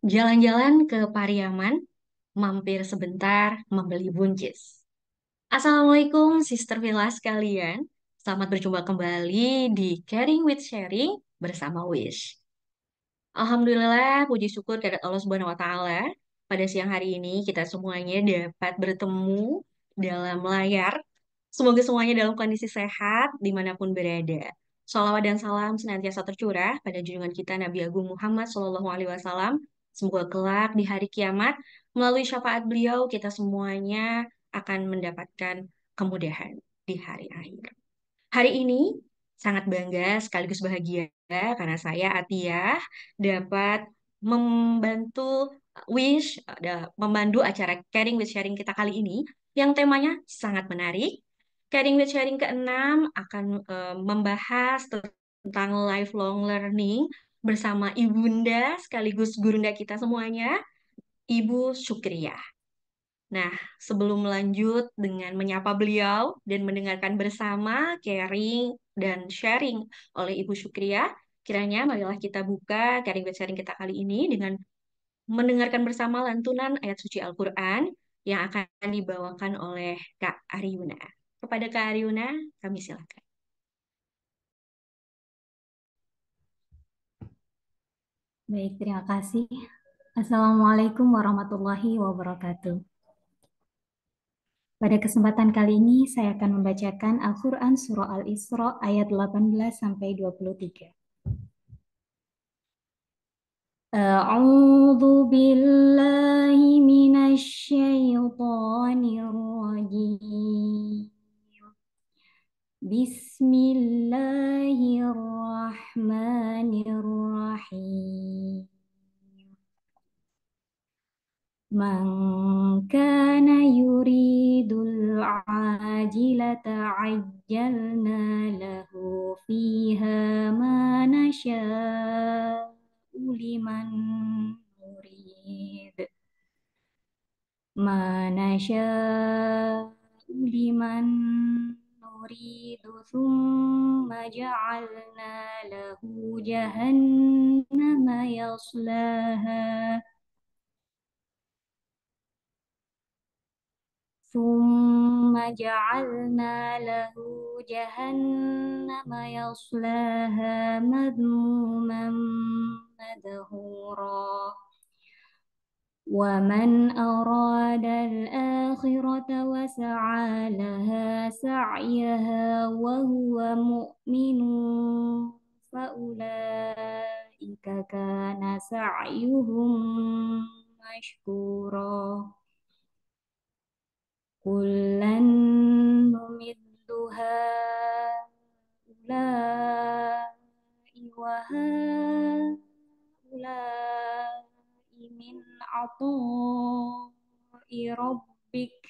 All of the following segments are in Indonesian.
Jalan-jalan ke Pariaman, mampir sebentar membeli buncis. Assalamualaikum, Sister Villa sekalian. Selamat berjumpa kembali di Caring with Sharing bersama Wish. Alhamdulillah, puji syukur kehadirat Allah Subhanahu wa Ta'ala. Pada siang hari ini, kita semuanya dapat bertemu dalam layar. Semoga semuanya dalam kondisi sehat, dimanapun berada. Salawat dan salam senantiasa tercurah pada junjungan kita Nabi Agung Muhammad SAW. Semoga kelak di hari kiamat, melalui syafaat beliau, kita semuanya akan mendapatkan kemudahan di hari akhir. Hari ini sangat bangga sekaligus bahagia karena saya Atiyah dapat membantu Wish, memandu acara Caring with Sharing kita kali ini yang temanya sangat menarik. Caring with Sharing ke-6 akan membahas tentang lifelong learning bersama Ibunda sekaligus gurunda kita semuanya, Ibu Syukriyah. Nah, sebelum lanjut dengan menyapa beliau dan mendengarkan bersama caring dan sharing oleh Ibu Syukria, kiranya marilah kita buka caring dan sharing kita kali ini dengan mendengarkan bersama lantunan ayat suci Al-Quran yang akan dibawakan oleh Kak Aryuna. Kepada Kak Aryuna, kami silakan. Baik, terima kasih. Assalamualaikum warahmatullahi wabarakatuh. Pada kesempatan kali ini, saya akan membacakan Al-Quran Surah Al-Isra ayat 18 sampai 23. A'udzu billahi minasy syaithanir rajim. Bismillahirrahmanirrahim. Man kana yuridul ajilata ajjalna lahu fiha ma nasha'u liman nurid. Ma nasha'u liman nuridu thumma ja'alna lahu jahannama yaslaha ثم جعلنا له جهنم يصلاها مذموما مدحورا ومن أراد الآخرة وسعى لها سعيها وهو مؤمن فأولئك كان سعيهم مشكورا كلا نمد هؤلاء وهؤلاء من عطاء ربك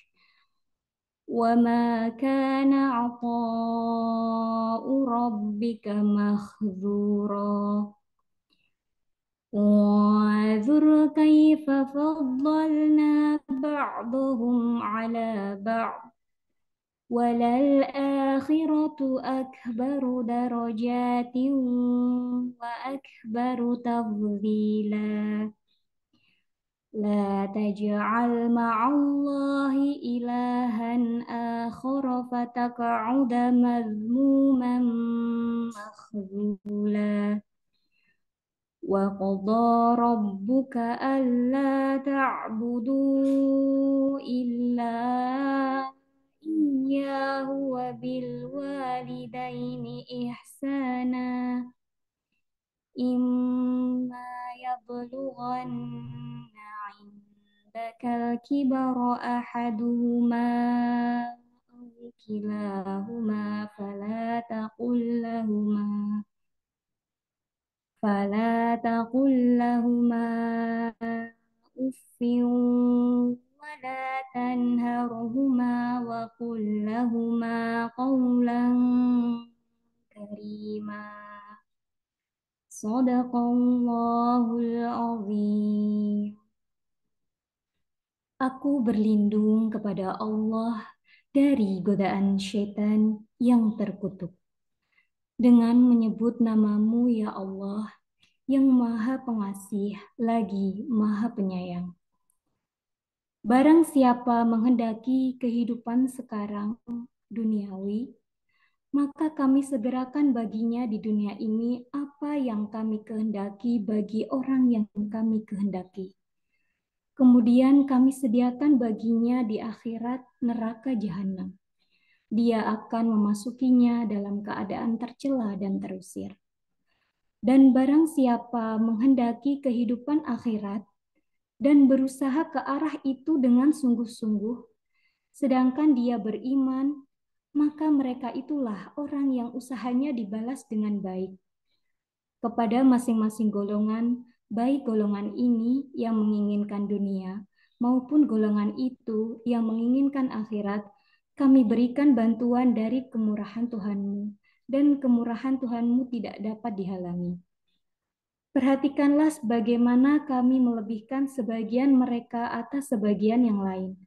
وما كان عطاء ربك مخذورا وانظر كيف فضلنا بعضهم على بعض وللآخرة أكبر درجات وأكبر تفضيلا لا تجعل مع الله إلها آخر فتقعد مذموما مخذولا وقضى ربك ألا تعبدوا إلا إياه وبالوالدين إحسانا إما يبلغن عندك الكبر أحدهما أو كلاهما فلا تقل لهما أف ولا تنهرهما وقل لهما قولا كريما صدق الله العظيم. Aku berlindung kepada Allah dari godaan syaitan yang terkutuk. Dengan menyebut namamu ya Allah, yang maha pengasih lagi maha penyayang. Barang siapa menghendaki kehidupan sekarang duniawi, maka kami segerakan baginya di dunia ini apa yang kami kehendaki bagi orang yang kami kehendaki. Kemudian kami sediakan baginya di akhirat neraka jahanam. Dia akan memasukinya dalam keadaan tercela dan terusir. Dan barang siapa menghendaki kehidupan akhirat dan berusaha ke arah itu dengan sungguh-sungguh, sedangkan dia beriman, maka mereka itulah orang yang usahanya dibalas dengan baik. Kepada masing-masing golongan, baik golongan ini yang menginginkan dunia maupun golongan itu yang menginginkan akhirat, kami berikan bantuan dari kemurahan Tuhanmu, dan kemurahan Tuhanmu tidak dapat dihalangi. Perhatikanlah bagaimana kami melebihkan sebagian mereka atas sebagian yang lain,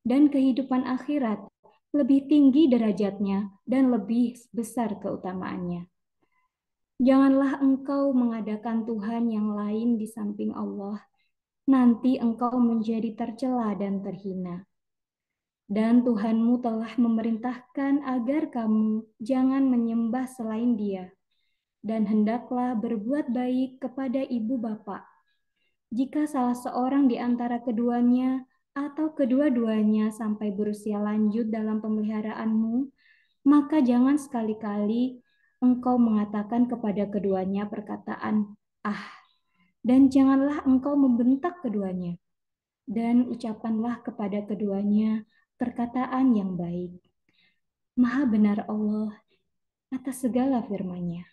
dan kehidupan akhirat lebih tinggi derajatnya dan lebih besar keutamaannya. Janganlah engkau mengadakan Tuhan yang lain di samping Allah, nanti engkau menjadi tercela dan terhina. Dan Tuhanmu telah memerintahkan agar kamu jangan menyembah selain Dia, dan hendaklah berbuat baik kepada ibu bapa. Jika salah seorang di antara keduanya atau kedua-duanya sampai berusia lanjut dalam pemeliharaanmu, maka jangan sekali-kali engkau mengatakan kepada keduanya perkataan "ah", dan janganlah engkau membentak keduanya, dan ucapanlah kepada keduanya perkataan yang baik. Maha benar Allah atas segala firman-Nya.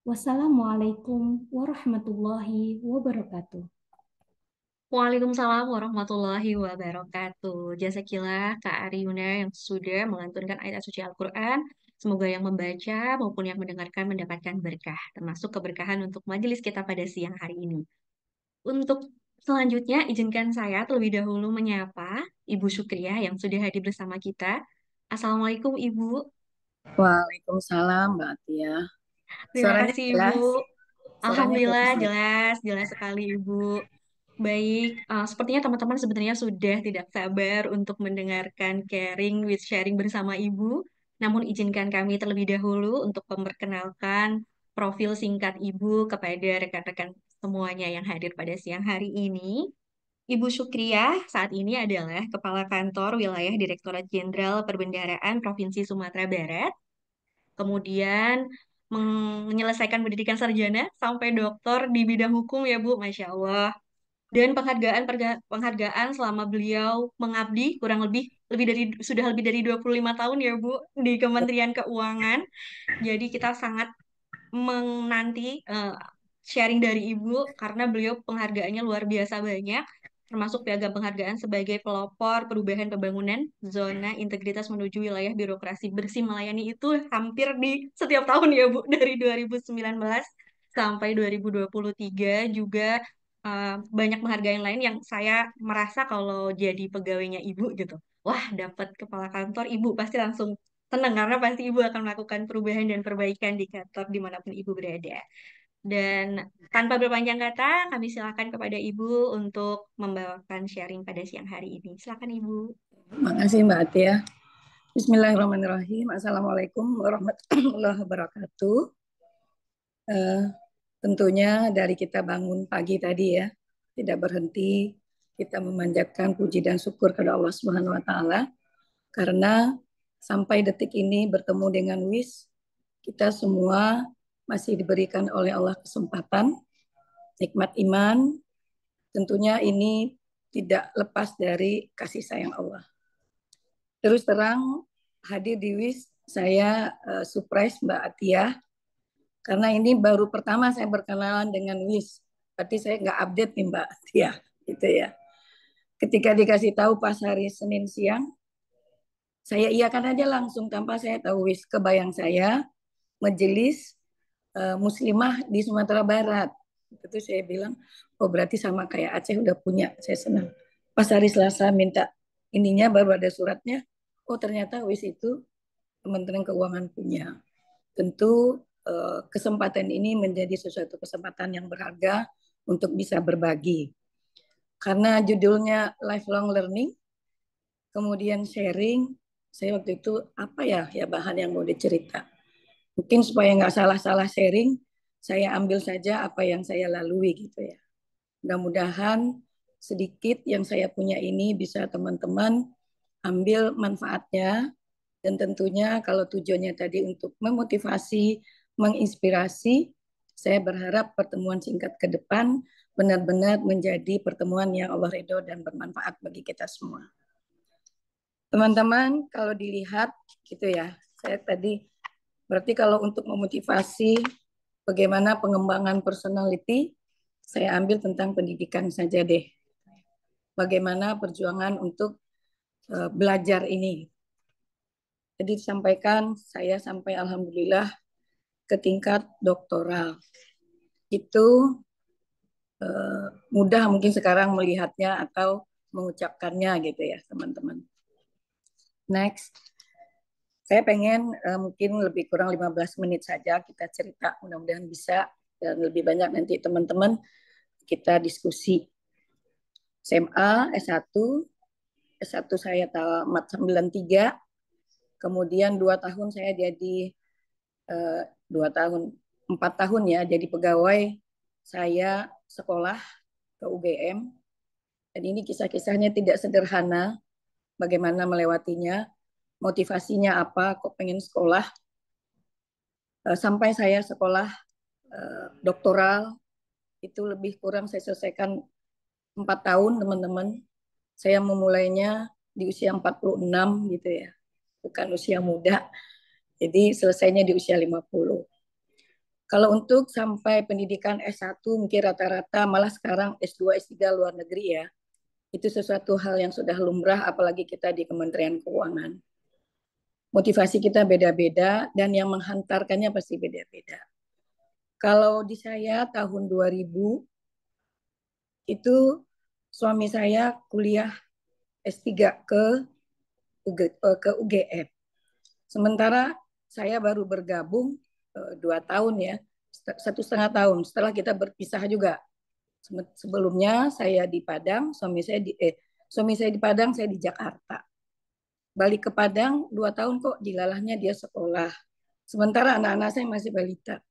Wassalamualaikum warahmatullahi wabarakatuh. Waalaikumsalam warahmatullahi wabarakatuh. Jazakillah Kak Ariyuna yang sudah melantunkan ayat suci Al-Quran. Semoga yang membaca maupun yang mendengarkan mendapatkan berkah, termasuk keberkahan untuk majelis kita pada siang hari ini. Untuk selanjutnya, izinkan saya terlebih dahulu menyapa Ibu Syukriah yang sudah hadir bersama kita. Assalamualaikum Ibu. Waalaikumsalam Mbak Tia. Terima Suaranya kasih Ibu. jelas, suaranya Alhamdulillah jelas ya. jelas, jelas sekali Ibu. Baik, sepertinya teman-teman sebenarnya sudah tidak sabar untuk mendengarkan Caring with Sharing bersama Ibu. Namun izinkan kami terlebih dahulu untuk memperkenalkan profil singkat Ibu kepada rekan-rekan semuanya yang hadir pada siang hari ini. Ibu Syukriah saat ini adalah Kepala Kantor Wilayah Direktorat Jenderal Perbendaharaan Provinsi Sumatera Barat. Kemudian menyelesaikan pendidikan sarjana sampai doktor di bidang hukum ya Bu, Masya Allah. Dan penghargaan selama beliau mengabdi kurang lebih dari sudah lebih dari 25 tahun ya Bu di Kementerian Keuangan. Jadi kita sangat menanti sharing dari Ibu karena beliau penghargaannya luar biasa banyak. termasuk piagam penghargaan sebagai pelopor perubahan pembangunan zona integritas menuju wilayah birokrasi bersih melayani itu hampir di setiap tahun ya Bu, dari 2019 sampai 2023 juga banyak penghargaan lain yang saya merasa kalau jadi pegawainya Ibu gitu. Wah, dapat kepala kantor Ibu pasti langsung tenang karena pasti Ibu akan melakukan perubahan dan perbaikan di kantor dimanapun Ibu berada. Dan tanpa berpanjang kata, kami silakan kepada Ibu untuk membawakan sharing pada siang hari ini. Silakan Ibu. Makasih Mbak Atia. Bismillahirrahmanirrahim. Assalamualaikum warahmatullahi wabarakatuh. Tentunya dari kita bangun pagi tadi ya, tidak berhenti kita memanjatkan puji dan syukur kepada Allah Subhanahu wa taala karena sampai detik ini bertemu dengan Wis, kita semua masih diberikan oleh Allah kesempatan, nikmat iman. Tentunya ini tidak lepas dari kasih sayang Allah. Terus terang hadir di WIS, saya surprise Mbak Atia, karena ini baru pertama saya berkenalan dengan WIS. Berarti saya nggak update nih Mbak Atia, gitu ya. Ketika dikasih tahu pas hari Senin siang, saya iakan aja langsung tanpa saya tahu WIS. Kebayang saya majelis muslimah di Sumatera Barat. Itu saya bilang, oh berarti sama kayak Aceh udah punya, saya senang. Pas hari Selasa minta ininya baru ada suratnya, oh ternyata WIS itu Kementerian Keuangan punya. Tentu kesempatan ini menjadi sesuatu kesempatan yang berharga untuk bisa berbagi. Karena judulnya lifelong learning, kemudian sharing, saya waktu itu apa ya bahan yang mau dicerita. Mungkin supaya nggak salah-salah sharing, saya ambil saja apa yang saya lalui gitu ya. Mudah-mudahan sedikit yang saya punya ini bisa teman-teman ambil manfaatnya, dan tentunya kalau tujuannya tadi untuk memotivasi, menginspirasi, saya berharap pertemuan singkat ke depan benar-benar menjadi pertemuan yang Allah ridho dan bermanfaat bagi kita semua. Teman-teman, kalau dilihat gitu ya, saya tadi berarti kalau untuk memotivasi bagaimana pengembangan personality, saya ambil tentang pendidikan saja deh. Bagaimana perjuangan untuk belajar ini. Jadi disampaikan saya sampai alhamdulillah ke tingkat doktoral. Itu mudah mungkin sekarang melihatnya atau mengucapkannya gitu ya teman-teman. Next. Saya pengen mungkin lebih kurang 15 menit saja kita cerita, mudah-mudahan bisa, dan lebih banyak nanti teman-teman kita diskusi. SMA, S1, S1 saya tamat 93, kemudian 2 tahun saya jadi 2 tahun, 4 tahun ya jadi pegawai, saya sekolah ke UGM, dan ini kisah-kisahnya tidak sederhana, bagaimana melewatinya, motivasinya apa, kok pengen sekolah, sampai saya sekolah doktoral, itu lebih kurang saya selesaikan 4 tahun teman-teman. Saya memulainya di usia 46 gitu ya, bukan usia muda. Jadi selesainya di usia 50. Kalau untuk sampai pendidikan S1 mungkin rata-rata malah sekarang S2, S3 luar negeri ya. Itu sesuatu hal yang sudah lumrah apalagi kita di Kementerian Keuangan. Motivasi kita beda-beda dan yang menghantarkannya pasti beda-beda. Kalau di saya tahun 2000 itu suami saya kuliah S3 ke UGM. Sementara saya baru bergabung 2 tahun ya, 1,5 tahun setelah kita berpisah juga. Sebelumnya saya di Padang, suami saya di Padang, saya di Jakarta. Balik ke Padang 2 tahun kok dilalahnya dia sekolah. Sementara anak-anak saya masih balita.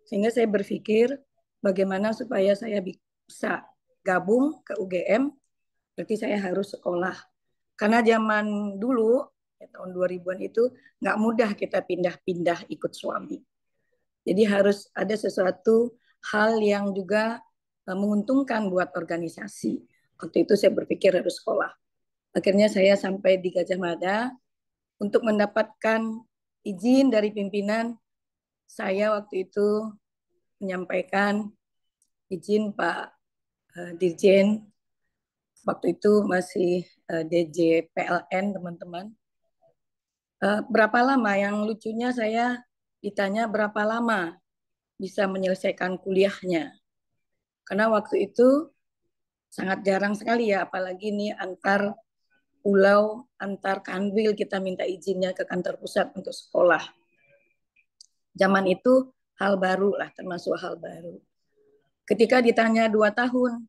Sehingga saya berpikir bagaimana supaya saya bisa gabung ke UGM, berarti saya harus sekolah. Karena zaman dulu, ya, tahun 2000-an itu nggak mudah kita pindah-pindah ikut suami. Jadi harus ada sesuatu hal yang juga menguntungkan buat organisasi. Waktu itu saya berpikir harus sekolah. Akhirnya saya sampai di Gajah Mada untuk mendapatkan izin dari pimpinan. Saya waktu itu menyampaikan izin Pak Dirjen, waktu itu masih DJ PLN teman-teman. Berapa lama? Yang lucunya saya ditanya berapa lama bisa menyelesaikan kuliahnya. Karena waktu itu sangat jarang sekali ya, apalagi ini antar pulau, antar kanwil kita minta izinnya ke kantor pusat untuk sekolah. Zaman itu hal baru lah, termasuk hal baru. Ketika ditanya 2 tahun,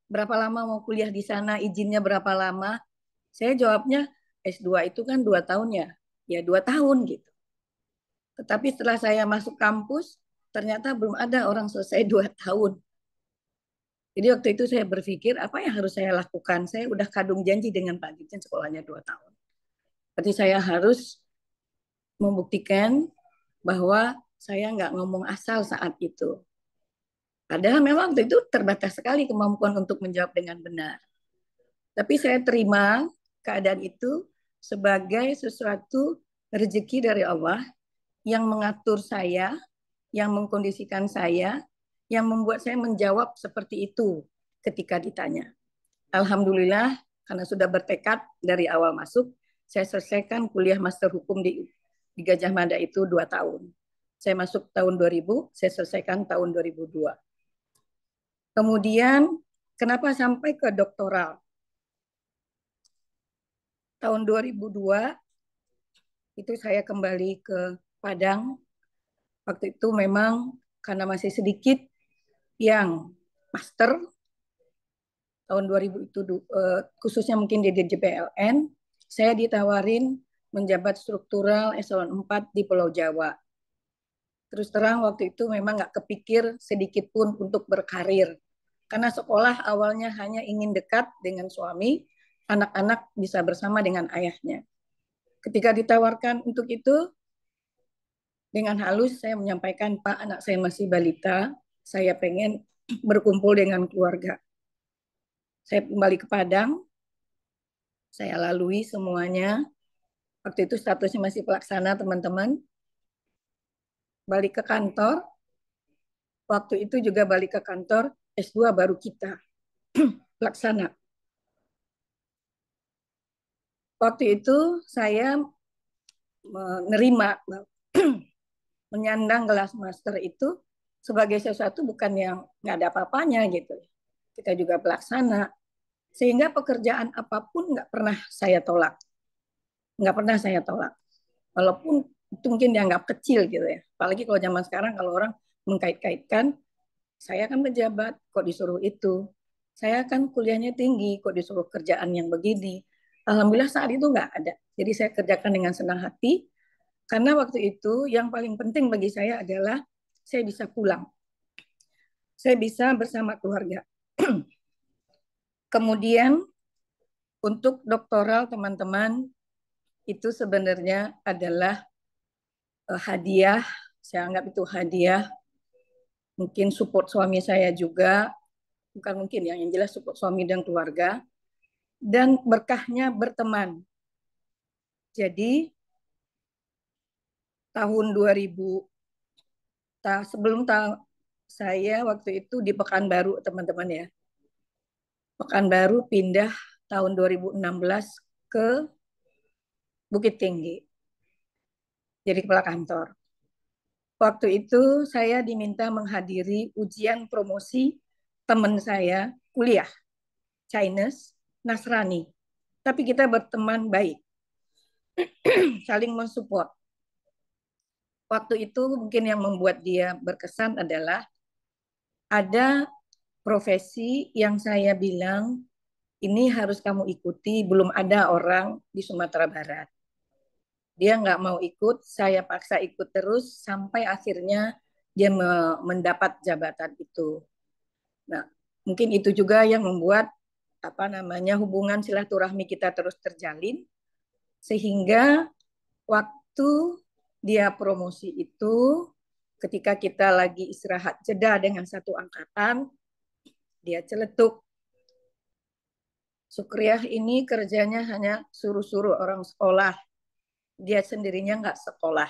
berapa lama mau kuliah di sana, izinnya berapa lama, saya jawabnya S2 itu kan 2 tahun ya 2 tahun gitu. Tetapi setelah saya masuk kampus, ternyata belum ada orang selesai 2 tahun. Jadi waktu itu saya berpikir apa yang harus saya lakukan. Saya udah kadung janji dengan Pak Dirjen sekolahnya 2 tahun. Berarti saya harus membuktikan bahwa saya nggak ngomong asal saat itu. Padahal memang waktu itu terbatas sekali kemampuan untuk menjawab dengan benar. Tapi saya terima keadaan itu sebagai sesuatu rezeki dari Allah yang mengatur saya, yang mengkondisikan saya, yang membuat saya menjawab seperti itu ketika ditanya. Alhamdulillah, karena sudah bertekad dari awal masuk, saya selesaikan kuliah Master Hukum di Gajah Mada itu 2 tahun. Saya masuk tahun 2000, saya selesaikan tahun 2002. Kemudian, kenapa sampai ke doktoral? Tahun 2002, itu saya kembali ke Padang. Waktu itu memang karena masih sedikit yang master, tahun 2000 itu khususnya mungkin di DJPLN, saya ditawarin menjabat struktural eselon 4 di Pulau Jawa. Terus terang waktu itu memang nggak kepikir sedikit pun untuk berkarir. Karena sekolah awalnya hanya ingin dekat dengan suami, anak-anak bisa bersama dengan ayahnya. Ketika ditawarkan untuk itu, dengan halus saya menyampaikan, Pak, anak saya masih balita, saya pengen berkumpul dengan keluarga. Saya kembali ke Padang, saya lalui semuanya. Waktu itu statusnya masih pelaksana, teman-teman. Balik ke kantor, waktu itu juga balik ke kantor, S2 baru kita, pelaksana. Waktu itu saya menerima, menyandang gelas master itu sebagai sesuatu bukan yang nggak ada apa-apanya gitu. Kita juga pelaksana, sehingga pekerjaan apapun nggak pernah saya tolak. Nggak pernah saya tolak. Walaupun itu mungkin dianggap kecil gitu ya. Apalagi kalau zaman sekarang kalau orang mengkait-kaitkan, saya kan pejabat, kok disuruh itu. Saya kan kuliahnya tinggi, kok disuruh kerjaan yang begini. Alhamdulillah saat itu nggak ada. Jadi saya kerjakan dengan senang hati, karena waktu itu yang paling penting bagi saya adalah saya bisa pulang. Saya bisa bersama keluarga. Kemudian untuk doktoral teman-teman, itu sebenarnya adalah hadiah. Saya anggap itu hadiah. Mungkin support suami saya juga. Bukan mungkin ya, yang jelas support suami dan keluarga. Dan berkahnya berteman. Jadi tahun 2000, sebelum saya waktu itu di Pekanbaru teman-teman ya. Pekanbaru pindah tahun 2016 ke Bukit Tinggi. Jadi kepala kantor. Waktu itu saya diminta menghadiri ujian promosi teman saya kuliah, Chinese, Nasrani. Tapi kita berteman baik, saling mensupport. Waktu itu mungkin yang membuat dia berkesan adalah ada profesi yang saya bilang ini harus kamu ikuti, belum ada orang di Sumatera Barat. Dia nggak mau ikut, saya paksa ikut terus sampai akhirnya dia mendapat jabatan itu. Nah, mungkin itu juga yang membuat hubungan silaturahmi kita terus terjalin, sehingga waktu dia promosi itu, ketika kita lagi istirahat jeda dengan satu angkatan, dia celetuk, Sukriah ini kerjanya hanya suruh-suruh orang sekolah, dia sendirinya nggak sekolah.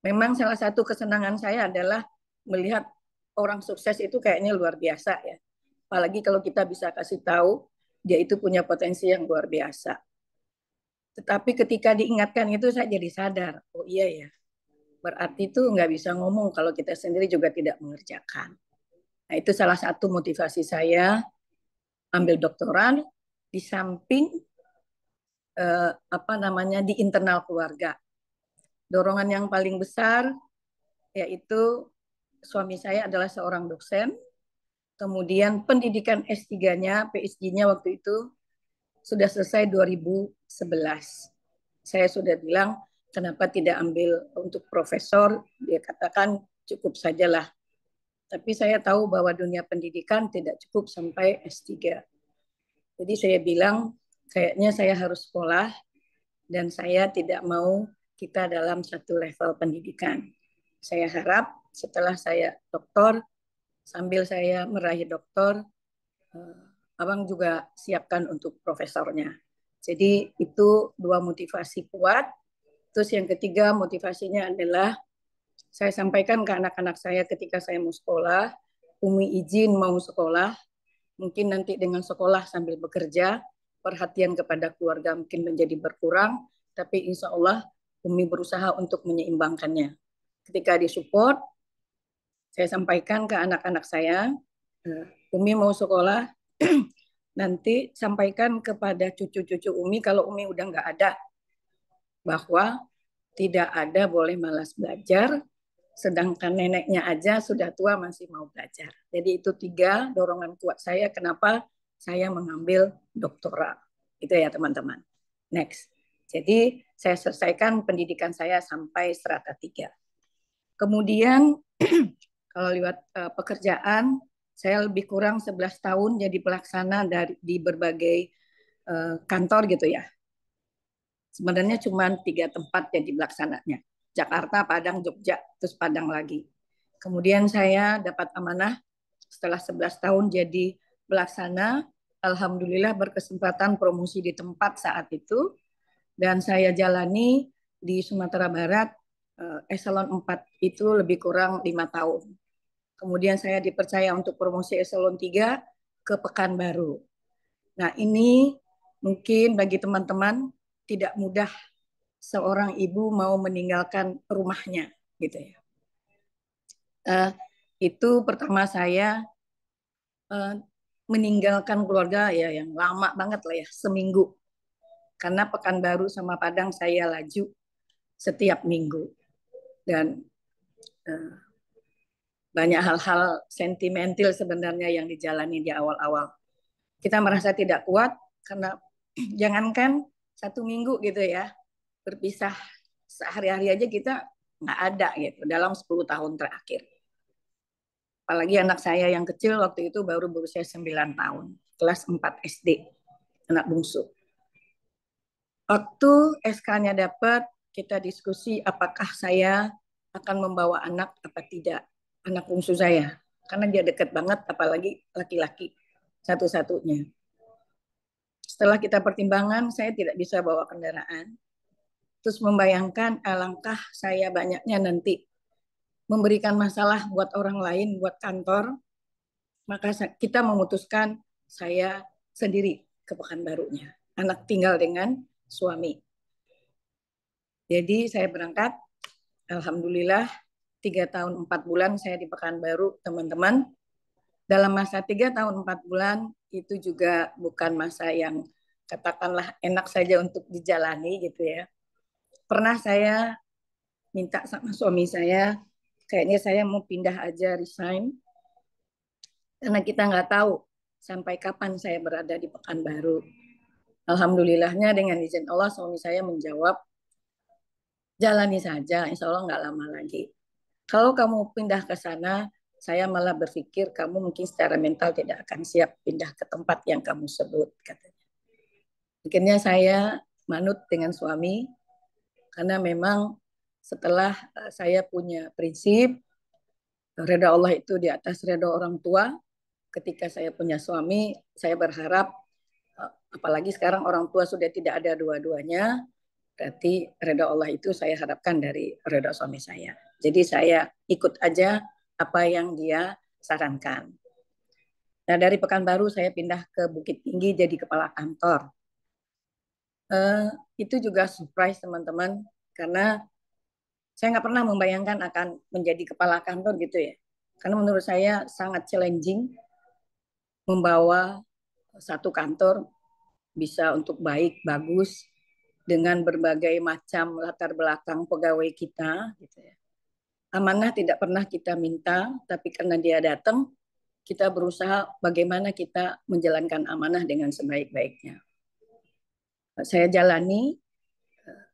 Memang salah satu kesenangan saya adalah melihat orang sukses itu kayaknya luar biasa ya. Apalagi kalau kita bisa kasih tahu dia itu punya potensi yang luar biasa. Tetapi ketika diingatkan itu saya jadi sadar, oh iya ya, berarti itu nggak bisa ngomong kalau kita sendiri juga tidak mengerjakan. Nah itu salah satu motivasi saya ambil doktoral di samping di internal keluarga. Dorongan yang paling besar yaitu suami saya adalah seorang dosen, kemudian pendidikan S3-nya, PSG-nya waktu itu sudah selesai 2011. Saya sudah bilang, kenapa tidak ambil untuk profesor? Dia katakan cukup sajalah. Tapi saya tahu bahwa dunia pendidikan tidak cukup sampai S3. Jadi saya bilang, kayaknya saya harus sekolah dan saya tidak mau kita dalam satu level pendidikan. Saya harap setelah saya doktor, sambil saya meraih doktor, Abang juga siapkan untuk profesornya. Jadi itu dua motivasi kuat. Terus yang ketiga motivasinya adalah saya sampaikan ke anak-anak saya ketika saya mau sekolah, Umi izin mau sekolah, mungkin nanti dengan sekolah sambil bekerja, perhatian kepada keluarga mungkin menjadi berkurang, tapi insya Allah Umi berusaha untuk menyeimbangkannya. Ketika disupport, saya sampaikan ke anak-anak saya, Umi mau sekolah, nanti sampaikan kepada cucu-cucu Umi kalau Umi udah nggak ada, bahwa tidak ada boleh malas belajar, sedangkan neneknya aja sudah tua masih mau belajar. Jadi itu 3 dorongan kuat saya kenapa saya mengambil doktoral. Itu ya teman-teman. Next. Jadi saya selesaikan pendidikan saya sampai strata 3. Kemudian kalau lewat pekerjaan, saya lebih kurang 11 tahun jadi pelaksana di berbagai kantor gitu ya. Sebenarnya cuma 3 tempat jadi pelaksananya. Jakarta, Padang, Jogja, terus Padang lagi. Kemudian saya dapat amanah setelah 11 tahun jadi pelaksana. Alhamdulillah berkesempatan promosi di tempat saat itu. Dan saya jalani di Sumatera Barat, eselon 4 itu lebih kurang 5 tahun. Kemudian saya dipercaya untuk promosi eselon 3 ke Pekanbaru. Nah ini mungkin bagi teman-teman tidak mudah seorang ibu mau meninggalkan rumahnya gitu ya. Itu pertama saya meninggalkan keluarga ya yang lama banget lah ya, seminggu. Karena Pekanbaru sama Padang saya laju setiap minggu. Dan banyak hal-hal sentimental sebenarnya yang dijalani di awal-awal. Kita merasa tidak kuat karena jangankan 1 minggu gitu ya, berpisah sehari-hari aja kita nggak ada gitu dalam 10 tahun terakhir. Apalagi anak saya yang kecil waktu itu baru berusia 9 tahun, kelas 4 SD, anak bungsu. Waktu SK-nya dapat, kita diskusi apakah saya akan membawa anak apa tidak, anak bungsu saya. Karena dia dekat banget, apalagi laki-laki satu-satunya. Setelah kita pertimbangan, saya tidak bisa bawa kendaraan. Terus membayangkan alangkah saya banyaknya nanti memberikan masalah buat orang lain, buat kantor, maka kita memutuskan saya sendiri ke Pekanbarunya. Anak tinggal dengan suami. Jadi saya berangkat, alhamdulillah 3 tahun 4 bulan saya di Pekanbaru, teman-teman. Dalam masa 3 tahun 4 bulan itu juga bukan masa yang katakanlah enak saja untuk dijalani gitu ya. Pernah saya minta sama suami saya, kayaknya saya mau pindah aja, resign. Karena kita nggak tahu sampai kapan saya berada di Pekanbaru. Alhamdulillahnya dengan izin Allah suami saya menjawab, jalani saja, insya Allah nggak lama lagi. Kalau kamu pindah ke sana, saya malah berpikir kamu mungkin secara mental tidak akan siap pindah ke tempat yang kamu sebut, katanya. Akhirnya saya manut dengan suami, karena memang setelah saya punya prinsip, reda Allah itu di atas reda orang tua, ketika saya punya suami, saya berharap, apalagi sekarang orang tua sudah tidak ada dua-duanya, berarti reda Allah itu saya harapkan dari reda suami saya. Jadi saya ikut aja apa yang dia sarankan. Nah, dari Pekanbaru saya pindah ke Bukit Tinggi jadi kepala kantor. Itu juga surprise teman-teman, karena saya nggak pernah membayangkan akan menjadi kepala kantor gitu ya. Karena menurut saya sangat challenging membawa satu kantor bisa untuk baik, bagus, dengan berbagai macam latar belakang pegawai kita. Gitu ya. Amanah tidak pernah kita minta, tapi karena dia datang, kita berusaha bagaimana kita menjalankan amanah dengan sebaik-baiknya. Saya jalani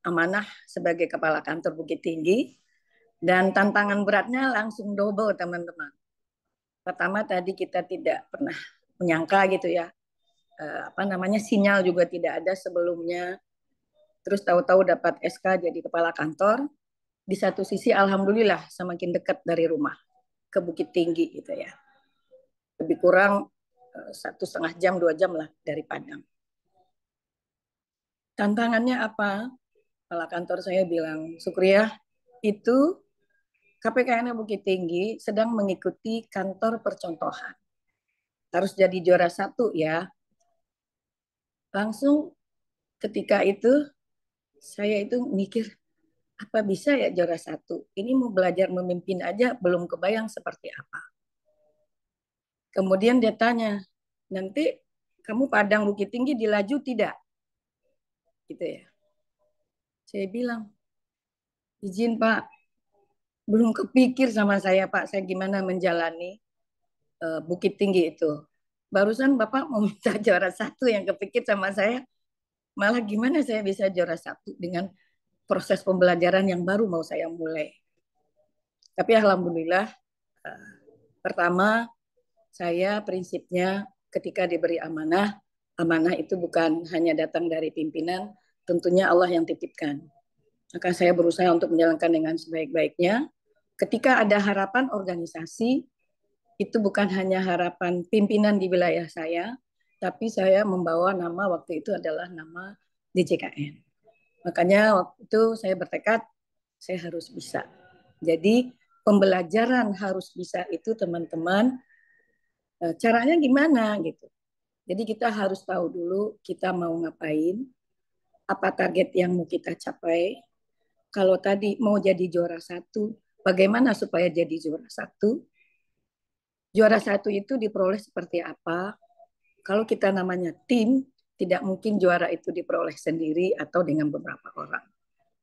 amanah sebagai kepala kantor Bukit Tinggi, dan tantangan beratnya langsung double teman-teman. Pertama tadi kita tidak pernah menyangka gitu ya, sinyal juga tidak ada sebelumnya. Terus tahu-tahu dapat SK jadi kepala kantor. Di satu sisi alhamdulillah semakin dekat dari rumah ke Bukit Tinggi gitu ya. Lebih kurang 1,5 jam 2 jam lah dari Padang. Tantangannya apa? Kepala kantor saya bilang, Sukriyah, itu KPKN Bukit Tinggi sedang mengikuti kantor percontohan. Harus jadi juara 1 ya. Langsung ketika itu saya itu mikir, apa bisa ya juara 1? Ini mau belajar memimpin aja belum kebayang seperti apa. Kemudian dia tanya, nanti kamu Padang Bukit Tinggi dilaju tidak? Gitu ya. Saya bilang, izin Pak, belum kepikir sama saya Pak, saya gimana menjalani Bukit Tinggi itu. Barusan Bapak mau minta juara 1, yang kepikir sama saya, malah gimana saya bisa juara 1 dengan proses pembelajaran yang baru mau saya mulai. Tapi alhamdulillah, pertama saya prinsipnya ketika diberi amanah, amanah itu bukan hanya datang dari pimpinan, tentunya Allah yang titipkan. Maka saya berusaha untuk menjalankan dengan sebaik-baiknya. Ketika ada harapan organisasi, itu bukan hanya harapan pimpinan di wilayah saya, tapi saya membawa nama waktu itu adalah nama DJKN. Makanya waktu itu saya bertekad, saya harus bisa. Jadi pembelajaran harus bisa itu teman-teman, caranya gimana gitu. Jadi kita harus tahu dulu kita mau ngapain, apa target yang mau kita capai. Kalau tadi mau jadi juara 1, bagaimana supaya jadi juara 1? Juara 1 itu diperoleh seperti apa? Kalau kita namanya tim, tidak mungkin juara itu diperoleh sendiri atau dengan beberapa orang.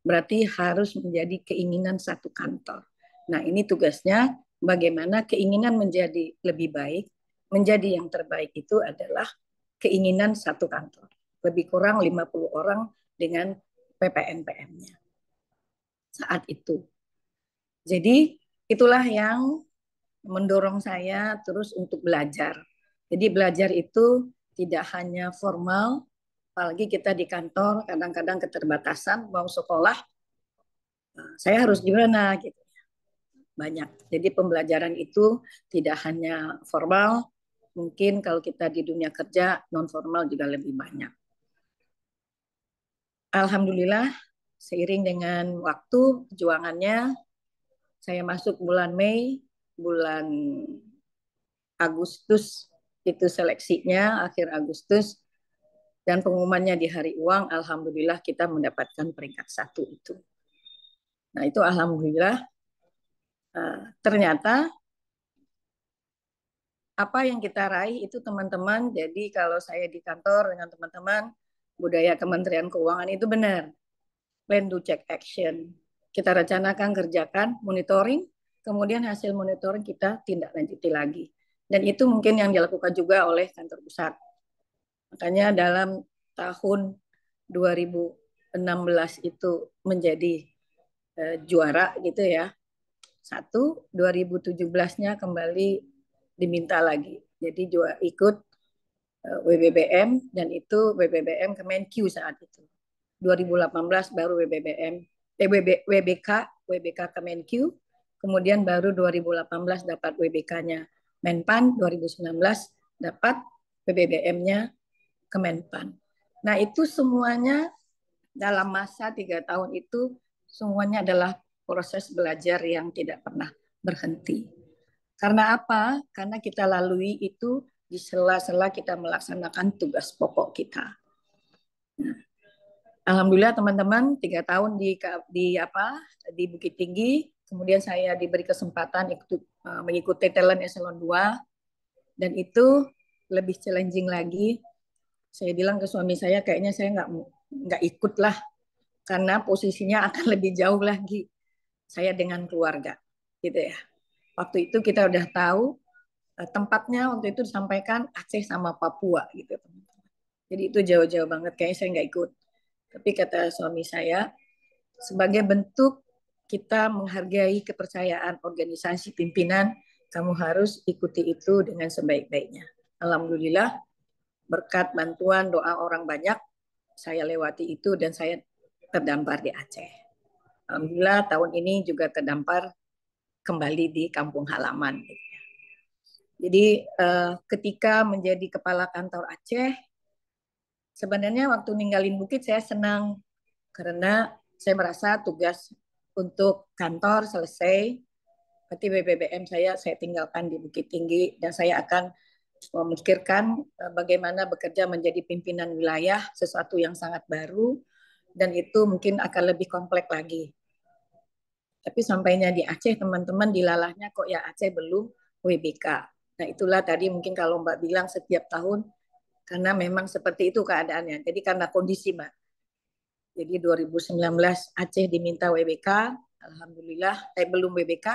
Berarti harus menjadi keinginan satu kantor. Nah, ini tugasnya bagaimana keinginan menjadi lebih baik, menjadi yang terbaik itu adalah keinginan satu kantor. Lebih kurang 50 orang dengan PPNPM-nya saat itu. Jadi itulah yang mendorong saya terus untuk belajar. Jadi belajar itu tidak hanya formal, apalagi kita di kantor kadang-kadang keterbatasan mau sekolah, saya harus gimana gitu. Banyak. Jadi pembelajaran itu tidak hanya formal, mungkin kalau kita di dunia kerja non formal juga lebih banyak. Alhamdulillah seiring dengan waktu perjuangannya, saya masuk bulan Mei, bulan Agustus itu seleksinya, akhir Agustus, dan pengumumannya di hari uang, alhamdulillah kita mendapatkan peringkat 1 itu. Nah itu alhamdulillah, ternyata apa yang kita raih itu teman-teman, jadi kalau saya di kantor dengan teman-teman, budaya Kementerian Keuangan itu benar. Plan, do, check, action. Kita rencanakan, kerjakan, monitoring, kemudian hasil monitoring kita tindak lanjuti lagi. Dan itu mungkin yang dilakukan juga oleh kantor pusat. Makanya dalam tahun 2016 itu menjadi juara gitu ya. 2017-nya kembali diminta lagi. Jadi juga ikut WBBM, dan itu WBBM Kemenq saat itu. 2018 baru WBK Kemenq, kemudian baru 2018 dapat WBK-nya Menpan, 2019 dapat WBBM-nya Kemenpan. Nah itu semuanya dalam masa 3 tahun itu semuanya adalah proses belajar yang tidak pernah berhenti. Karena apa? Karena kita lalui itu di sela-sela kita melaksanakan tugas pokok kita. Nah, alhamdulillah teman-teman 3 tahun di Bukit Tinggi, kemudian saya diberi kesempatan mengikuti talent eselon 2 dan itu lebih challenging lagi. Saya bilang ke suami saya kayaknya saya nggak ikut lah karena posisinya akan lebih jauh lagi saya dengan keluarga gitu ya. Waktu itu kita udah tahu tempatnya waktu itu disampaikan Aceh sama Papua gitu. Jadi itu jauh-jauh banget kayaknya saya nggak ikut. Tapi kata suami saya, sebagai bentuk kita menghargai kepercayaan organisasi pimpinan, kamu harus ikuti itu dengan sebaik-baiknya. Alhamdulillah, berkat bantuan doa orang banyak, saya lewati itu dan saya terdampar di Aceh. Alhamdulillah tahun ini juga terdampar kembali di kampung halaman. Jadi ketika menjadi kepala kantor Aceh, sebenarnya waktu ninggalin Bukit saya senang karena saya merasa tugas untuk kantor selesai. Berarti BBM saya tinggalkan di Bukit Tinggi dan saya akan memikirkan bagaimana bekerja menjadi pimpinan wilayah, sesuatu yang sangat baru dan itu mungkin akan lebih kompleks lagi. Tapi sampainya di Aceh teman-teman dilalahnya kok ya Aceh belum WBK. Nah itulah tadi mungkin kalau Mbak bilang setiap tahun karena memang seperti itu keadaannya. Jadi karena kondisi Mbak. Jadi 2019 Aceh diminta WBK, alhamdulillah belum WBK,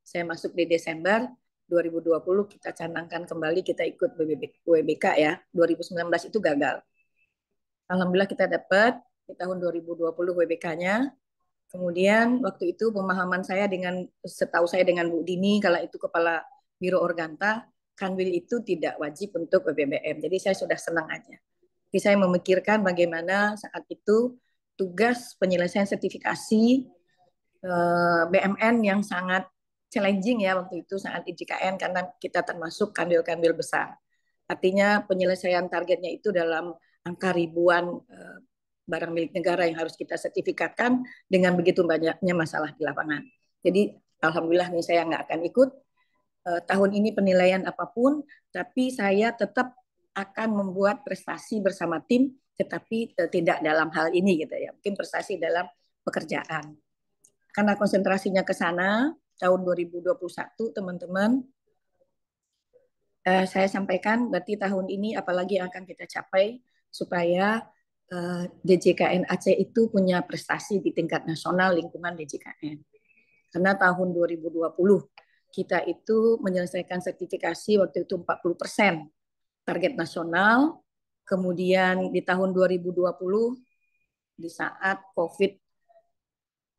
saya masuk di Desember 2020 kita canangkan kembali kita ikut WBK ya. 2019 itu gagal. Alhamdulillah kita dapat di tahun 2020 WBK-nya. Kemudian waktu itu pemahaman saya setahu saya dengan Bu Dini, kalau itu Kepala Biro Organta, Kanwil itu tidak wajib untuk BBM. Jadi saya sudah senang aja. Jadi saya memikirkan bagaimana saat itu tugas penyelesaian sertifikasi BMN yang sangat challenging ya waktu itu saat IJKN karena kita termasuk kanwil-kanwil besar. Artinya penyelesaian targetnya itu dalam angka ribuan barang milik negara yang harus kita sertifikatkan dengan begitu banyaknya masalah di lapangan. Jadi alhamdulillah nih saya nggak akan ikut tahun ini penilaian apapun, tapi saya tetap akan membuat prestasi bersama tim, tetapi tidak dalam hal ini gitu ya. Mungkin prestasi dalam pekerjaan. Karena konsentrasinya ke sana tahun 2021 teman-teman, saya sampaikan berarti tahun ini apalagi yang akan kita capai supaya DJKN Aceh itu punya prestasi di tingkat nasional lingkungan DJKN. Karena tahun 2020 kita itu menyelesaikan sertifikasi waktu itu 40% target nasional. Kemudian di tahun 2020 di saat COVID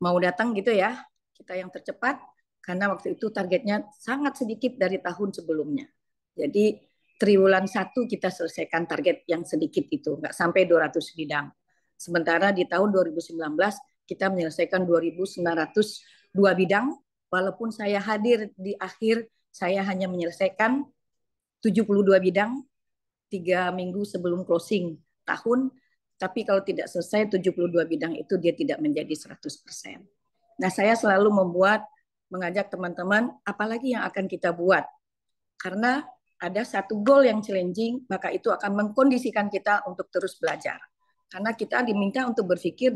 mau datang gitu ya, kita yang tercepat karena waktu itu targetnya sangat sedikit dari tahun sebelumnya. Jadi triwulan 1 kita selesaikan target yang sedikit itu, nggak sampai 200 bidang. Sementara di tahun 2019 kita menyelesaikan 2.902 bidang, walaupun saya hadir di akhir, saya hanya menyelesaikan 72 bidang 3 minggu sebelum closing tahun, tapi kalau tidak selesai 72 bidang itu dia tidak menjadi 100%. Nah, saya selalu mengajak teman-teman, apalagi yang akan kita buat. Karena ada satu goal yang challenging, maka itu akan mengkondisikan kita untuk terus belajar. Karena kita diminta untuk berpikir,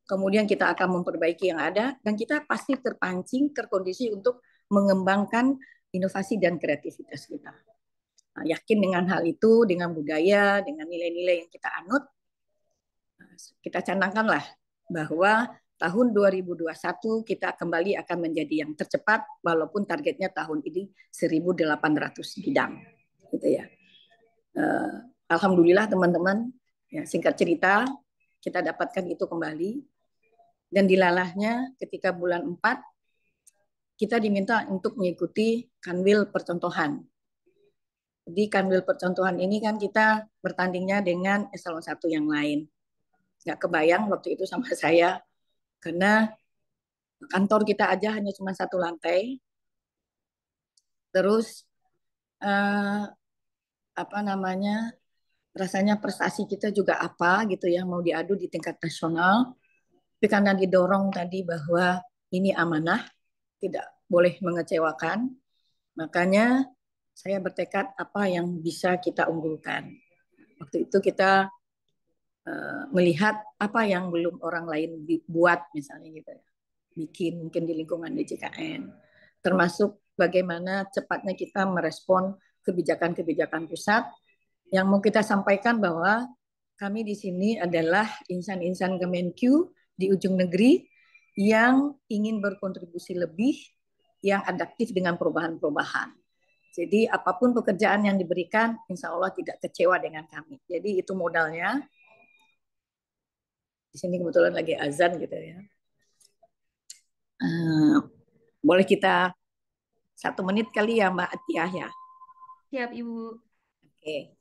kemudian kita akan memperbaiki yang ada, dan kita pasti terpancing, terkondisi untuk mengembangkan inovasi dan kreativitas kita. Nah, yakin dengan hal itu, dengan budaya, dengan nilai-nilai yang kita anut, kita canangkanlah bahwa tahun 2021 kita kembali akan menjadi yang tercepat walaupun targetnya tahun ini 1.800 bidang gitu ya. Alhamdulillah teman-teman, ya, singkat cerita kita dapatkan itu kembali dan dilalahnya ketika bulan 4 kita diminta untuk mengikuti kanwil percontohan. Di kanwil percontohan ini kan kita bertandingnya dengan eselon 1 yang lain. Nggak kebayang waktu itu sama saya karena kantor kita aja hanya cuma 1 lantai. Terus rasanya prestasi kita juga apa gitu ya mau diadu di tingkat nasional. Tapi karena didorong tadi bahwa ini amanah, tidak boleh mengecewakan, makanya saya bertekad apa yang bisa kita unggulkan. Waktu itu kita melihat apa yang belum orang lain buat misalnya gitu ya. Bikin mungkin di lingkungan DJKN. Termasuk bagaimana cepatnya kita merespon kebijakan-kebijakan pusat yang mau kita sampaikan bahwa kami di sini adalah insan-insan Kemenkyu di ujung negeri yang ingin berkontribusi lebih, yang adaptif dengan perubahan-perubahan. Jadi apapun pekerjaan yang diberikan, insya Allah tidak kecewa dengan kami. Jadi itu modalnya. Di sini kebetulan lagi azan gitu ya. Boleh kita 1 menit kali ya Mbak Atiah ya. Siap, Ibu. Oke.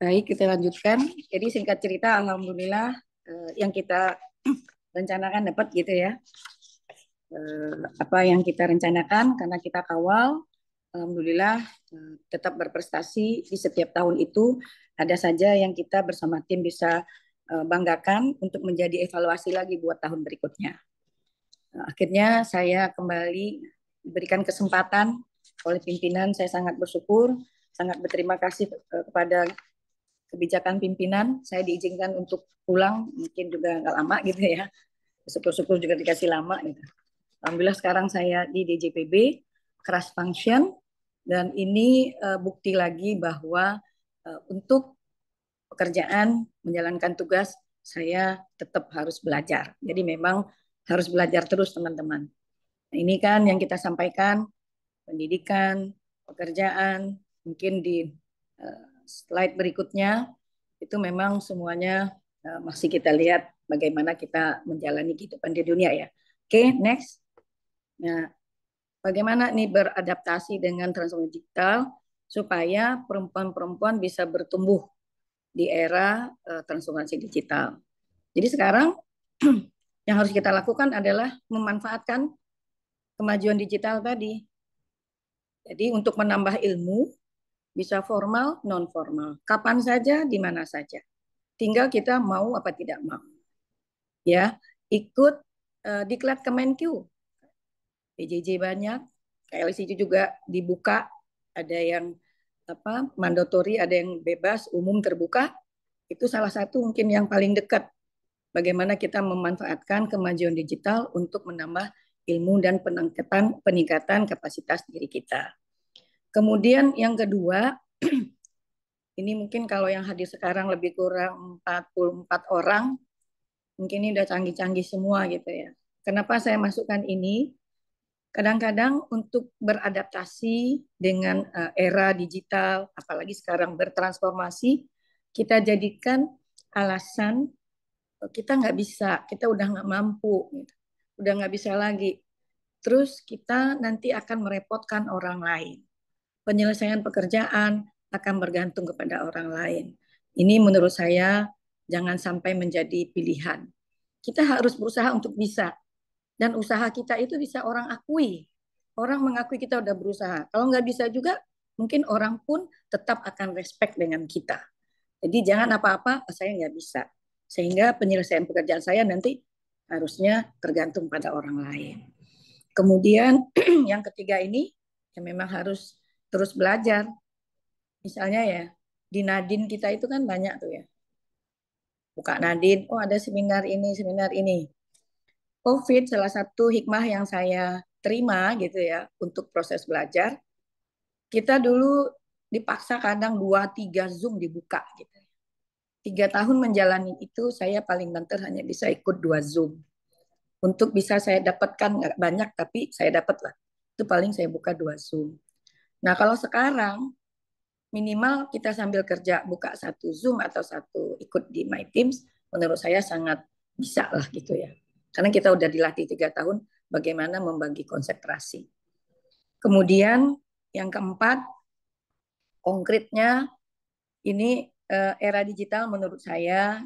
Baik, kita lanjutkan. Jadi singkat cerita, alhamdulillah yang kita rencanakan dapat gitu ya. Apa yang kita rencanakan karena kita kawal, alhamdulillah tetap berprestasi di setiap tahun itu. Ada saja yang kita bersama tim bisa banggakan untuk menjadi evaluasi lagi buat tahun berikutnya. Akhirnya saya kembali diberikan kesempatan oleh pimpinan. Saya sangat bersyukur, sangat berterima kasih kepada kebijakan pimpinan. Saya diizinkan untuk pulang, mungkin juga nggak lama gitu ya. Syukur-syukur juga dikasih lama gitu. Alhamdulillah sekarang saya di DJPB, crash function, dan ini bukti lagi bahwa untuk pekerjaan, menjalankan tugas, saya tetap harus belajar. Jadi memang harus belajar terus teman-teman. Nah, ini kan yang kita sampaikan, pendidikan, pekerjaan, mungkin di slide berikutnya, itu memang semuanya masih kita lihat bagaimana kita menjalani kehidupan di dunia ya. Oke, next. Nah, bagaimana nih beradaptasi dengan transformasi digital supaya perempuan-perempuan bisa bertumbuh di era transformasi digital. Jadi sekarang yang harus kita lakukan adalah memanfaatkan kemajuan digital tadi. Jadi untuk menambah ilmu, bisa formal, non formal. Kapan saja, di mana saja. Tinggal kita mau apa tidak mau. Ya, ikut diklat Kemenkyu. PJJ banyak, KLCJ juga dibuka, ada yang mandatori, ada yang bebas, umum terbuka. Itu salah satu mungkin yang paling dekat. Bagaimana kita memanfaatkan kemajuan digital untuk menambah ilmu dan peningkatan kapasitas diri kita. Kemudian yang kedua, ini mungkin kalau yang hadir sekarang lebih kurang 44 orang, mungkin ini udah canggih-canggih semua gitu ya. Kenapa saya masukkan ini? Kadang-kadang untuk beradaptasi dengan era digital, apalagi sekarang bertransformasi, kita jadikan alasan kita nggak bisa, kita udah nggak mampu, gitu. Udah nggak bisa lagi. Terus kita nanti akan merepotkan orang lain. Penyelesaian pekerjaan akan bergantung kepada orang lain. Ini menurut saya jangan sampai menjadi pilihan. Kita harus berusaha untuk bisa. Dan usaha kita itu bisa orang akui. Orang mengakui kita udah berusaha. Kalau nggak bisa juga, mungkin orang pun tetap akan respect dengan kita. Jadi jangan apa-apa, saya nggak bisa. Sehingga penyelesaian pekerjaan saya nanti harusnya tergantung pada orang lain. Kemudian yang ketiga ini, yang memang harus terus belajar. Misalnya ya, di Nadin kita itu kan banyak tuh ya. Buka Nadin, oh ada seminar ini, seminar ini. COVID salah satu hikmah yang saya terima gitu ya untuk proses belajar. Kita dulu dipaksa kadang 2-3 Zoom dibuka gitu. 3 tahun menjalani itu saya paling banter hanya bisa ikut 2 Zoom. Untuk bisa saya dapatkan nggak banyak tapi saya dapat lah. Itu paling saya buka 2 Zoom. Nah kalau sekarang minimal kita sambil kerja buka 1 Zoom atau 1 ikut di My Teams, menurut saya sangat bisa lah gitu ya. Karena kita udah dilatih 3 tahun bagaimana membagi konsentrasi. Kemudian yang keempat, konkretnya ini era digital menurut saya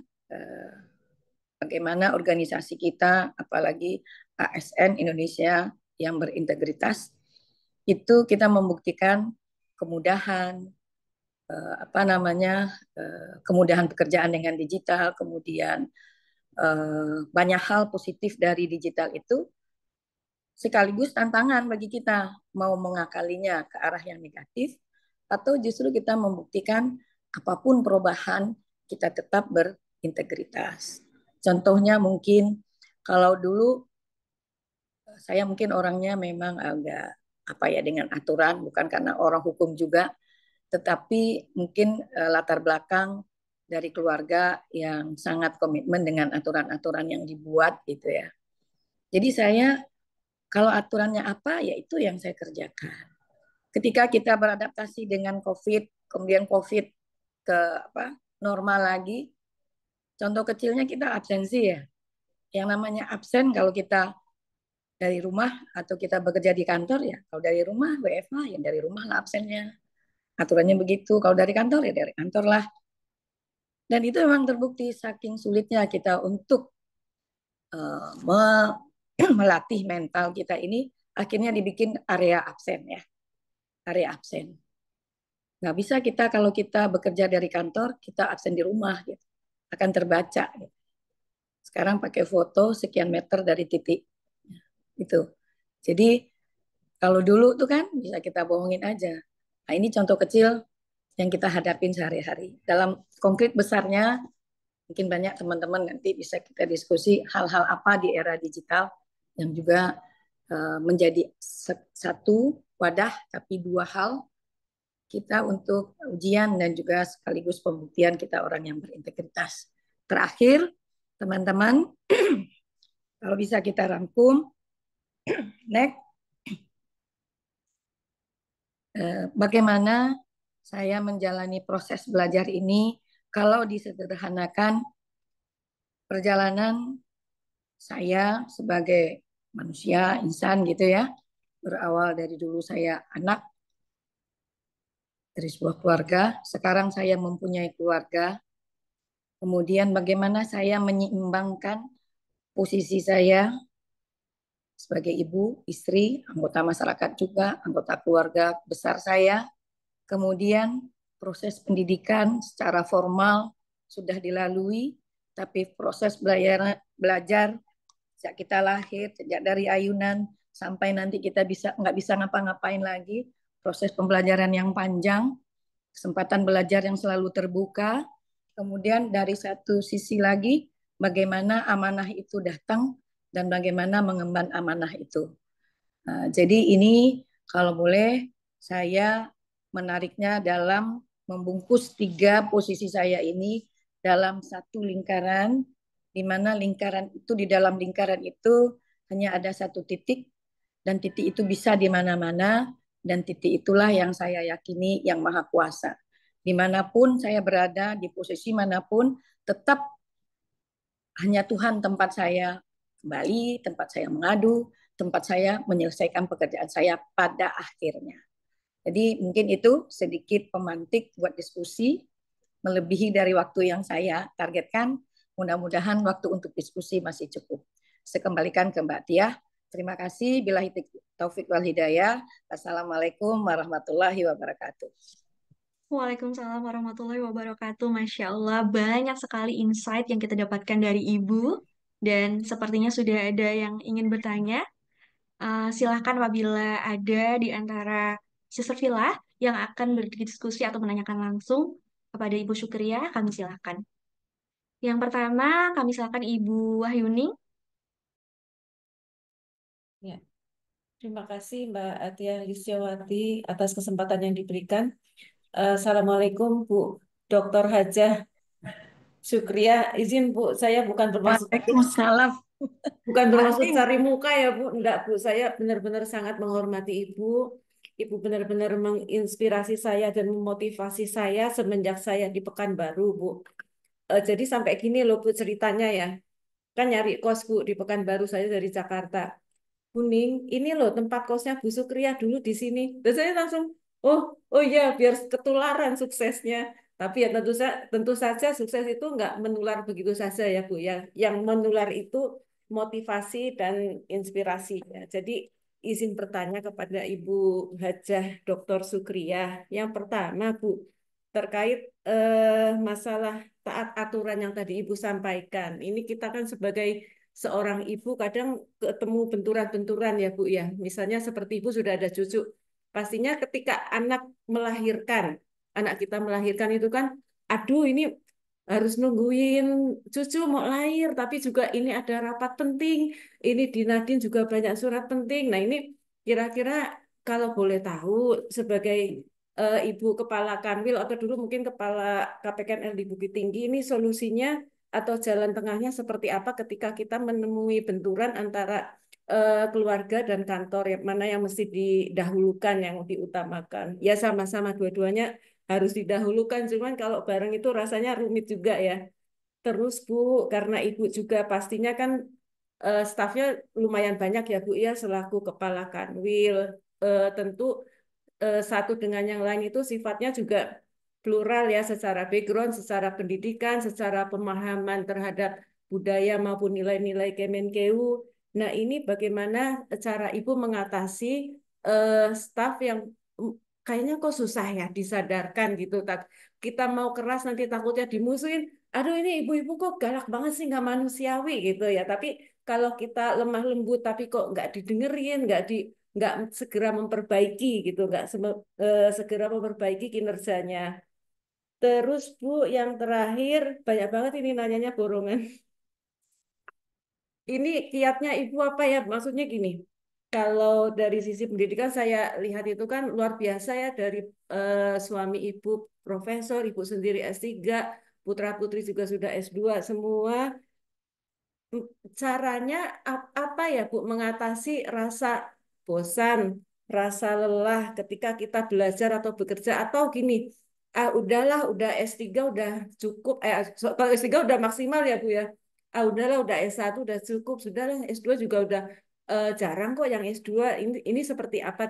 bagaimana organisasi kita, apalagi ASN Indonesia yang berintegritas, itu kita membuktikan kemudahan, kemudahan pekerjaan dengan digital, kemudian banyak hal positif dari digital itu sekaligus tantangan bagi kita mau mengakalinya ke arah yang negatif atau justru kita membuktikan apapun perubahan kita tetap berintegritas. Contohnya mungkin kalau dulu saya mungkin orangnya memang agak dengan aturan, bukan karena orang hukum juga, tetapi mungkin latar belakang dari keluarga yang sangat komitmen dengan aturan-aturan yang dibuat gitu ya. Jadi saya kalau aturannya apa ya itu yang saya kerjakan. Ketika kita beradaptasi dengan COVID, kemudian COVID ke normal lagi, contoh kecilnya kita absensi ya. Yang namanya absen kalau kita dari rumah atau kita bekerja di kantor ya, kalau dari rumah WFH ya dari rumah lah absennya. Aturannya begitu. Kalau dari kantor ya dari kantor lah. Dan itu memang terbukti saking sulitnya kita untuk melatih mental kita ini, akhirnya dibikin area absen ya, area absen. Nggak bisa kita kalau kita bekerja dari kantor, kita absen di rumah, gitu. Akan terbaca. Gitu. Sekarang pakai foto sekian meter dari titik. Itu. Jadi kalau dulu tuh kan bisa kita bohongin aja. Nah ini contoh kecil yang kita hadapin sehari-hari. Dalam konkret besarnya, mungkin banyak teman-teman nanti bisa kita diskusi hal-hal apa di era digital yang juga menjadi satu wadah, tapi dua hal kita untuk ujian dan juga sekaligus pembuktian kita orang yang berintegritas. Terakhir, teman-teman, kalau bisa kita rangkum, next, bagaimana saya menjalani proses belajar ini kalau disederhanakan perjalanan saya sebagai manusia, insan gitu ya, berawal dari dulu saya anak dari sebuah keluarga, sekarang saya mempunyai keluarga, kemudian bagaimana saya menyeimbangkan posisi saya sebagai ibu, istri, anggota masyarakat juga, anggota keluarga besar saya. Kemudian proses pendidikan secara formal sudah dilalui, tapi proses belajar sejak kita lahir, sejak dari ayunan sampai nanti kita nggak bisa ngapa-ngapain lagi, proses pembelajaran yang panjang, kesempatan belajar yang selalu terbuka. Kemudian dari satu sisi lagi, bagaimana amanah itu datang dan bagaimana mengemban amanah itu. Nah, jadi ini kalau boleh saya menariknya dalam membungkus tiga posisi saya ini dalam satu lingkaran, di mana lingkaran itu di dalam lingkaran itu hanya ada satu titik dan titik itu bisa di mana-mana dan titik itulah yang saya yakini yang maha kuasa. Dimanapun saya berada, di posisi manapun, tetap hanya Tuhan tempat saya kembali, tempat saya mengadu, tempat saya menyelesaikan pekerjaan saya pada akhirnya. Jadi mungkin itu sedikit pemantik buat diskusi, melebihi dari waktu yang saya targetkan. Mudah-mudahan waktu untuk diskusi masih cukup. Saya kembalikan ke Mbak Tiah. Terima kasih. Bila taufik wal hidayah. Assalamualaikum warahmatullahi wabarakatuh. Waalaikumsalam warahmatullahi wabarakatuh. Masya Allah, banyak sekali insight yang kita dapatkan dari Ibu. Dan sepertinya sudah ada yang ingin bertanya. Silahkan apabila ada di antara Sister Villa yang akan berdiskusi atau menanyakan langsung kepada Ibu Syukria, kami silahkan. Yang pertama, kami silahkan Ibu Wahyuni. Ya, terima kasih Mbak Atia Lisyawati atas kesempatan yang diberikan. Assalamualaikum Bu Dr. Hajah Syukria. Izin Bu, saya Waalaikumsalam. bukan bermaksud cari muka ya Bu. Enggak Bu, saya benar-benar sangat menghormati Ibu. Ibu benar-benar menginspirasi saya dan memotivasi saya semenjak saya di Pekanbaru Bu. Jadi sampai gini loh Bu ceritanya ya. Kan nyari kos Bu di Pekanbaru, saya dari Jakarta. Kuning, ini loh tempat kosnya Bu Sukriya dulu di sini. Dan saya langsung, oh, oh iya, biar ketularan suksesnya. Tapi ya tentu saja sukses itu nggak menular begitu saja ya Bu ya. Yang menular itu motivasi dan inspirasi. Ya. Jadi izin bertanya kepada Ibu Hajah Dr. Sukriya. Yang pertama Bu, terkait masalah taat aturan yang tadi Ibu sampaikan. Ini kita kan sebagai seorang ibu kadang ketemu benturan-benturan ya Bu ya. Misalnya seperti Ibu sudah ada cucu. Pastinya ketika anak kita melahirkan itu kan, aduh ini harus nungguin cucu mau lahir, tapi juga ini ada rapat penting, ini di Nadine juga banyak surat penting. Nah ini kira-kira kalau boleh tahu sebagai Ibu Kepala Kanwil atau dulu mungkin Kepala KPKNL di Bukit Tinggi, ini solusinya atau jalan tengahnya seperti apa ketika kita menemui benturan antara keluarga dan kantor, yang mana yang mesti didahulukan, yang diutamakan. Ya sama-sama dua-duanya harus didahulukan, cuman kalau bareng itu rasanya rumit juga ya. Terus Bu, karena Ibu juga pastinya kan stafnya lumayan banyak ya Bu ya, selaku Kepala Kanwil, tentu satu dengan yang lain itu sifatnya juga plural ya, secara background, secara pendidikan, secara pemahaman terhadap budaya maupun nilai-nilai Kemenkeu. Nah, ini bagaimana cara Ibu mengatasi staf yang kayaknya kok susah ya disadarkan gitu. Kita mau keras nanti takutnya dimusuhin. Aduh, ini ibu-ibu kok galak banget sih, nggak manusiawi gitu ya. Tapi kalau kita lemah lembut tapi kok nggak didengerin, nggak segera memperbaiki gitu, nggak segera memperbaiki kinerjanya. Terus Bu, yang terakhir banyak banget ini nanyanya borongan. Ini kiatnya Ibu apa ya? Maksudnya gini, kalau dari sisi pendidikan saya lihat itu kan luar biasa ya, dari suami Ibu profesor, Ibu sendiri S3, putra-putri juga sudah S2 semua. Caranya apa ya Bu mengatasi rasa bosan, rasa lelah ketika kita belajar atau bekerja, atau gini, udahlah, udah S3 udah cukup, kalau S3 udah maksimal ya Bu ya, udahlah, udah S1 udah cukup, sudahlah S2 juga udah jarang kok yang S2. Ini seperti apa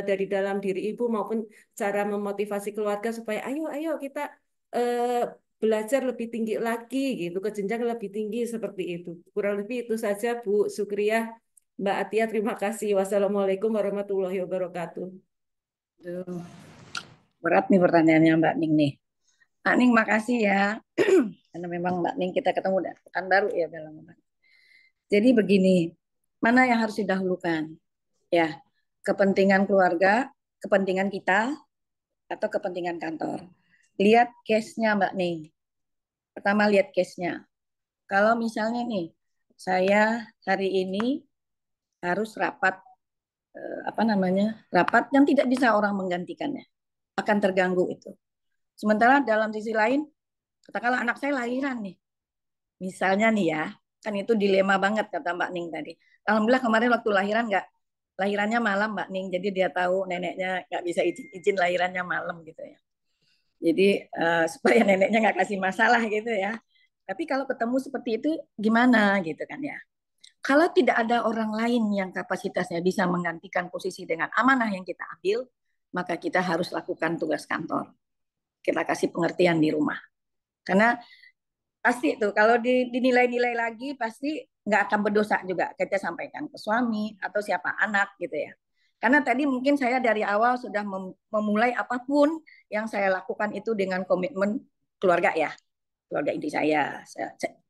dari dalam diri Ibu maupun cara memotivasi keluarga supaya ayo ayo kita eh, belajar lebih tinggi lagi gitu, ke jenjang lebih tinggi seperti itu. Kurang lebih itu saja Bu Sukriah. Mbak Atia, terima kasih. Wassalamualaikum warahmatullahi wabarakatuh. Aduh, berat nih pertanyaannya Mbak Ning nih. Mbak Ning makasih ya. Karena memang Mbak Ning kita ketemu udah pekan baru ya dalam Mbak. Jadi begini, mana yang harus didahulukan? Ya, kepentingan keluarga, kepentingan kita, atau kepentingan kantor. Lihat case-nya Mbak Ning. Pertama lihat case-nya. Kalau misalnya nih, saya hari ini harus rapat apa namanya? Rapat yang tidak bisa orang menggantikannya. Akan terganggu itu. Sementara dalam sisi lain, katakanlah anak saya lahiran nih. Misalnya nih ya, kan itu dilema banget kata Mbak Ning tadi. Alhamdulillah kemarin waktu lahiran nggak, lahirannya malam Mbak Ning, jadi dia tahu neneknya nggak bisa izin lahirannya malam gitu ya. Jadi supaya neneknya nggak kasih masalah gitu ya. Tapi kalau ketemu seperti itu gimana gitu kan ya. Kalau tidak ada orang lain yang kapasitasnya bisa menggantikan posisi dengan amanah yang kita ambil, maka kita harus lakukan tugas kantor. Kita kasih pengertian di rumah. Karena pasti tuh kalau dinilai-nilai lagi pasti nggak akan berdosa juga kita sampaikan ke suami atau siapa anak gitu ya. Karena tadi mungkin saya dari awal sudah memulai apapun yang saya lakukan itu dengan komitmen keluarga ya, keluarga inti saya.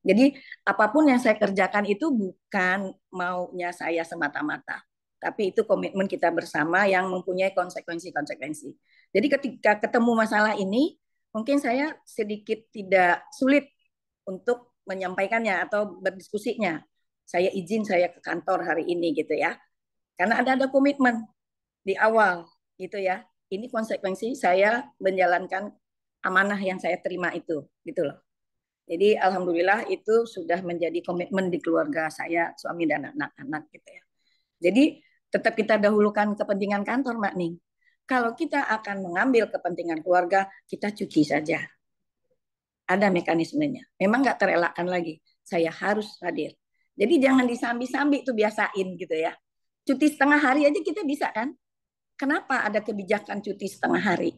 Jadi apapun yang saya kerjakan itu bukan maunya saya semata-mata, tapi itu komitmen kita bersama yang mempunyai konsekuensi-konsekuensi. Jadi ketika ketemu masalah ini, mungkin saya sedikit tidak sulit untuk menyampaikannya atau berdiskusinya. Saya izin saya ke kantor hari ini gitu ya. Karena ada komitmen di awal gitu ya. Ini konsekuensi saya menjalankan amanah yang saya terima itu gitu loh. Jadi alhamdulillah itu sudah menjadi komitmen di keluarga saya, suami dan anak-anak gitu ya. Jadi tetap kita dahulukan kepentingan kantor, Mbak Ning. Kalau kita akan mengambil kepentingan keluarga, kita cuti saja. Ada mekanismenya. Memang nggak terelakkan lagi. Saya harus hadir. Jadi jangan disambi-sambi tuh biasain gitu ya. Cuti setengah hari aja kita bisa kan? Kenapa ada kebijakan cuti setengah hari?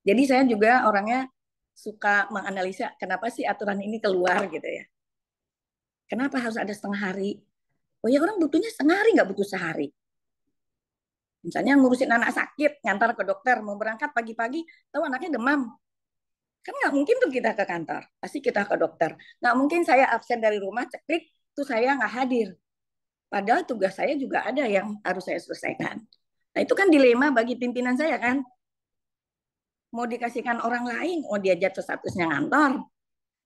Jadi saya juga orangnya suka menganalisa kenapa sih aturan ini keluar gitu ya. Kenapa harus ada setengah hari? Oh ya orang butuhnya setengah hari nggak butuh sehari. Misalnya ngurusin anak sakit, ngantar ke dokter, mau berangkat pagi-pagi, tahu anaknya demam, kan nggak mungkin tuh kita ke kantor, pasti kita ke dokter. Nggak mungkin saya absen dari rumah, ceklik, tuh saya nggak hadir. Padahal tugas saya juga ada yang harus saya selesaikan. Nah itu kan dilema bagi pimpinan saya kan. Mau dikasihkan orang lain, oh dia jatuh statusnya ngantor,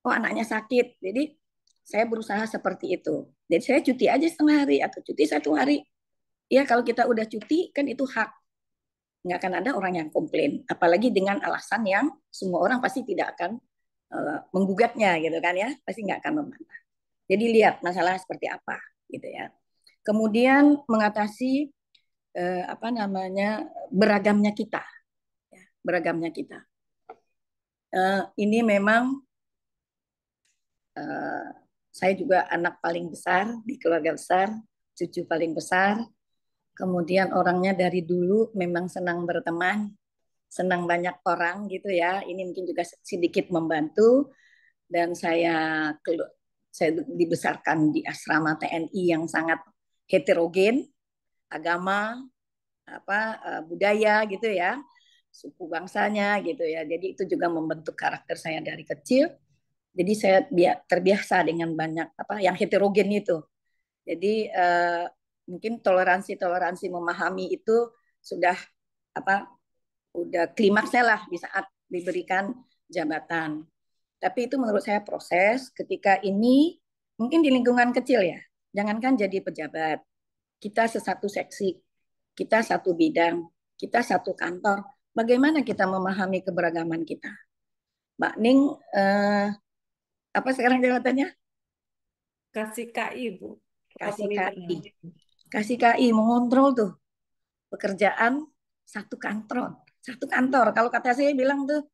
oh anaknya sakit. Jadi saya berusaha seperti itu. Jadi saya cuti aja setengah hari atau cuti 1 hari. Ya kalau kita udah cuti kan itu hak. Nggak akan ada orang yang komplain. Apalagi dengan alasan yang semua orang pasti tidak akan menggugatnya gitu kan ya. Pasti nggak akan membantah. Jadi lihat masalah seperti apa gitu ya. Kemudian mengatasi apa namanya beragamnya kita. Ya, beragamnya kita. Ini memang saya juga anak paling besar di keluarga besar, cucu paling besar. Kemudian orangnya dari dulu memang senang berteman. senang banyak orang gitu ya. Ini mungkin juga sedikit membantu. Dan saya dibesarkan di asrama TNI yang sangat heterogen, agama, budaya gitu ya, suku bangsanya gitu ya. Jadi itu juga membentuk karakter saya dari kecil. Jadi saya terbiasa dengan banyak yang heterogen itu. Jadi mungkin toleransi memahami itu sudah udah klimaksnya lah di saat diberikan jabatan. Tapi itu menurut saya proses ketika ini mungkin di lingkungan kecil ya. Jangankan jadi pejabat, kita sesatu seksi, kita satu bidang, kita satu kantor. Bagaimana kita memahami keberagaman kita? Mbak Ning, apa sekarang jabatannya? Kasih KI, Bu. Kasih Kepemimpinan. KI. Kasih KI mengontrol tuh pekerjaan satu kantor. Satu kantor. Kalau kata saya bilang tuh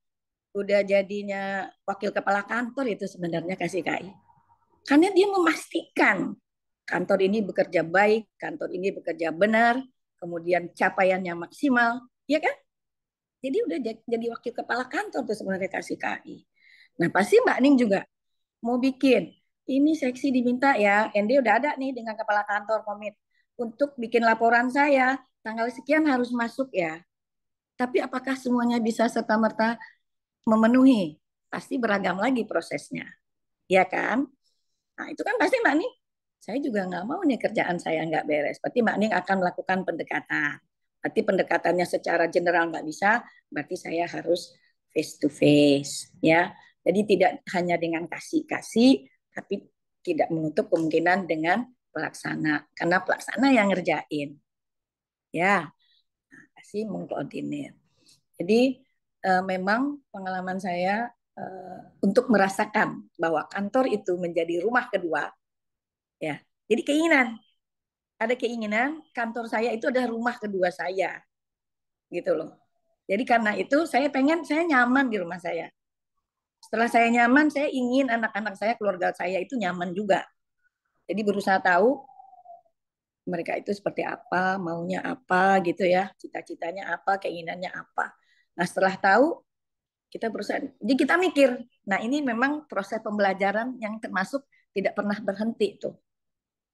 udah jadinya wakil kepala kantor itu sebenarnya kasih KI. Karena dia memastikan kantor ini bekerja baik, kantor ini bekerja benar, kemudian capaiannya maksimal, ya kan? Jadi udah jadi wakil kepala kantor tuh sebenarnya kasih KI. Nah pasti Mbak Ning juga mau bikin, ini seksi diminta ya, ND udah ada nih dengan kepala kantor komit, untuk bikin laporan saya, tanggal sekian harus masuk ya. Tapi apakah semuanya bisa serta-merta memenuhi? Pasti beragam lagi prosesnya, ya kan? Nah itu kan pasti Mbak Ning, saya juga nggak mau nih kerjaan saya nggak beres. Berarti Mbak Ning akan melakukan pendekatan. Berarti pendekatannya secara general nggak bisa, berarti saya harus face to face, ya. Jadi tidak hanya dengan kasih-kasih, tapi tidak menutup kemungkinan dengan pelaksana, karena pelaksana yang ngerjain, ya. Nah, kasih mengkoordinir. Jadi memang pengalaman saya untuk merasakan bahwa kantor itu menjadi rumah kedua, ya. Jadi ada keinginan kantor saya itu adalah rumah kedua saya, gitu loh. Jadi karena itu saya nyaman di rumah saya. Setelah saya nyaman, saya ingin anak-anak saya, keluarga saya itu nyaman juga. Jadi berusaha tahu mereka itu seperti apa, maunya apa gitu ya, cita-citanya apa, keinginannya apa. Nah setelah tahu, kita berusaha, jadi kita mikir, nah ini memang proses pembelajaran yang termasuk tidak pernah berhenti tuh.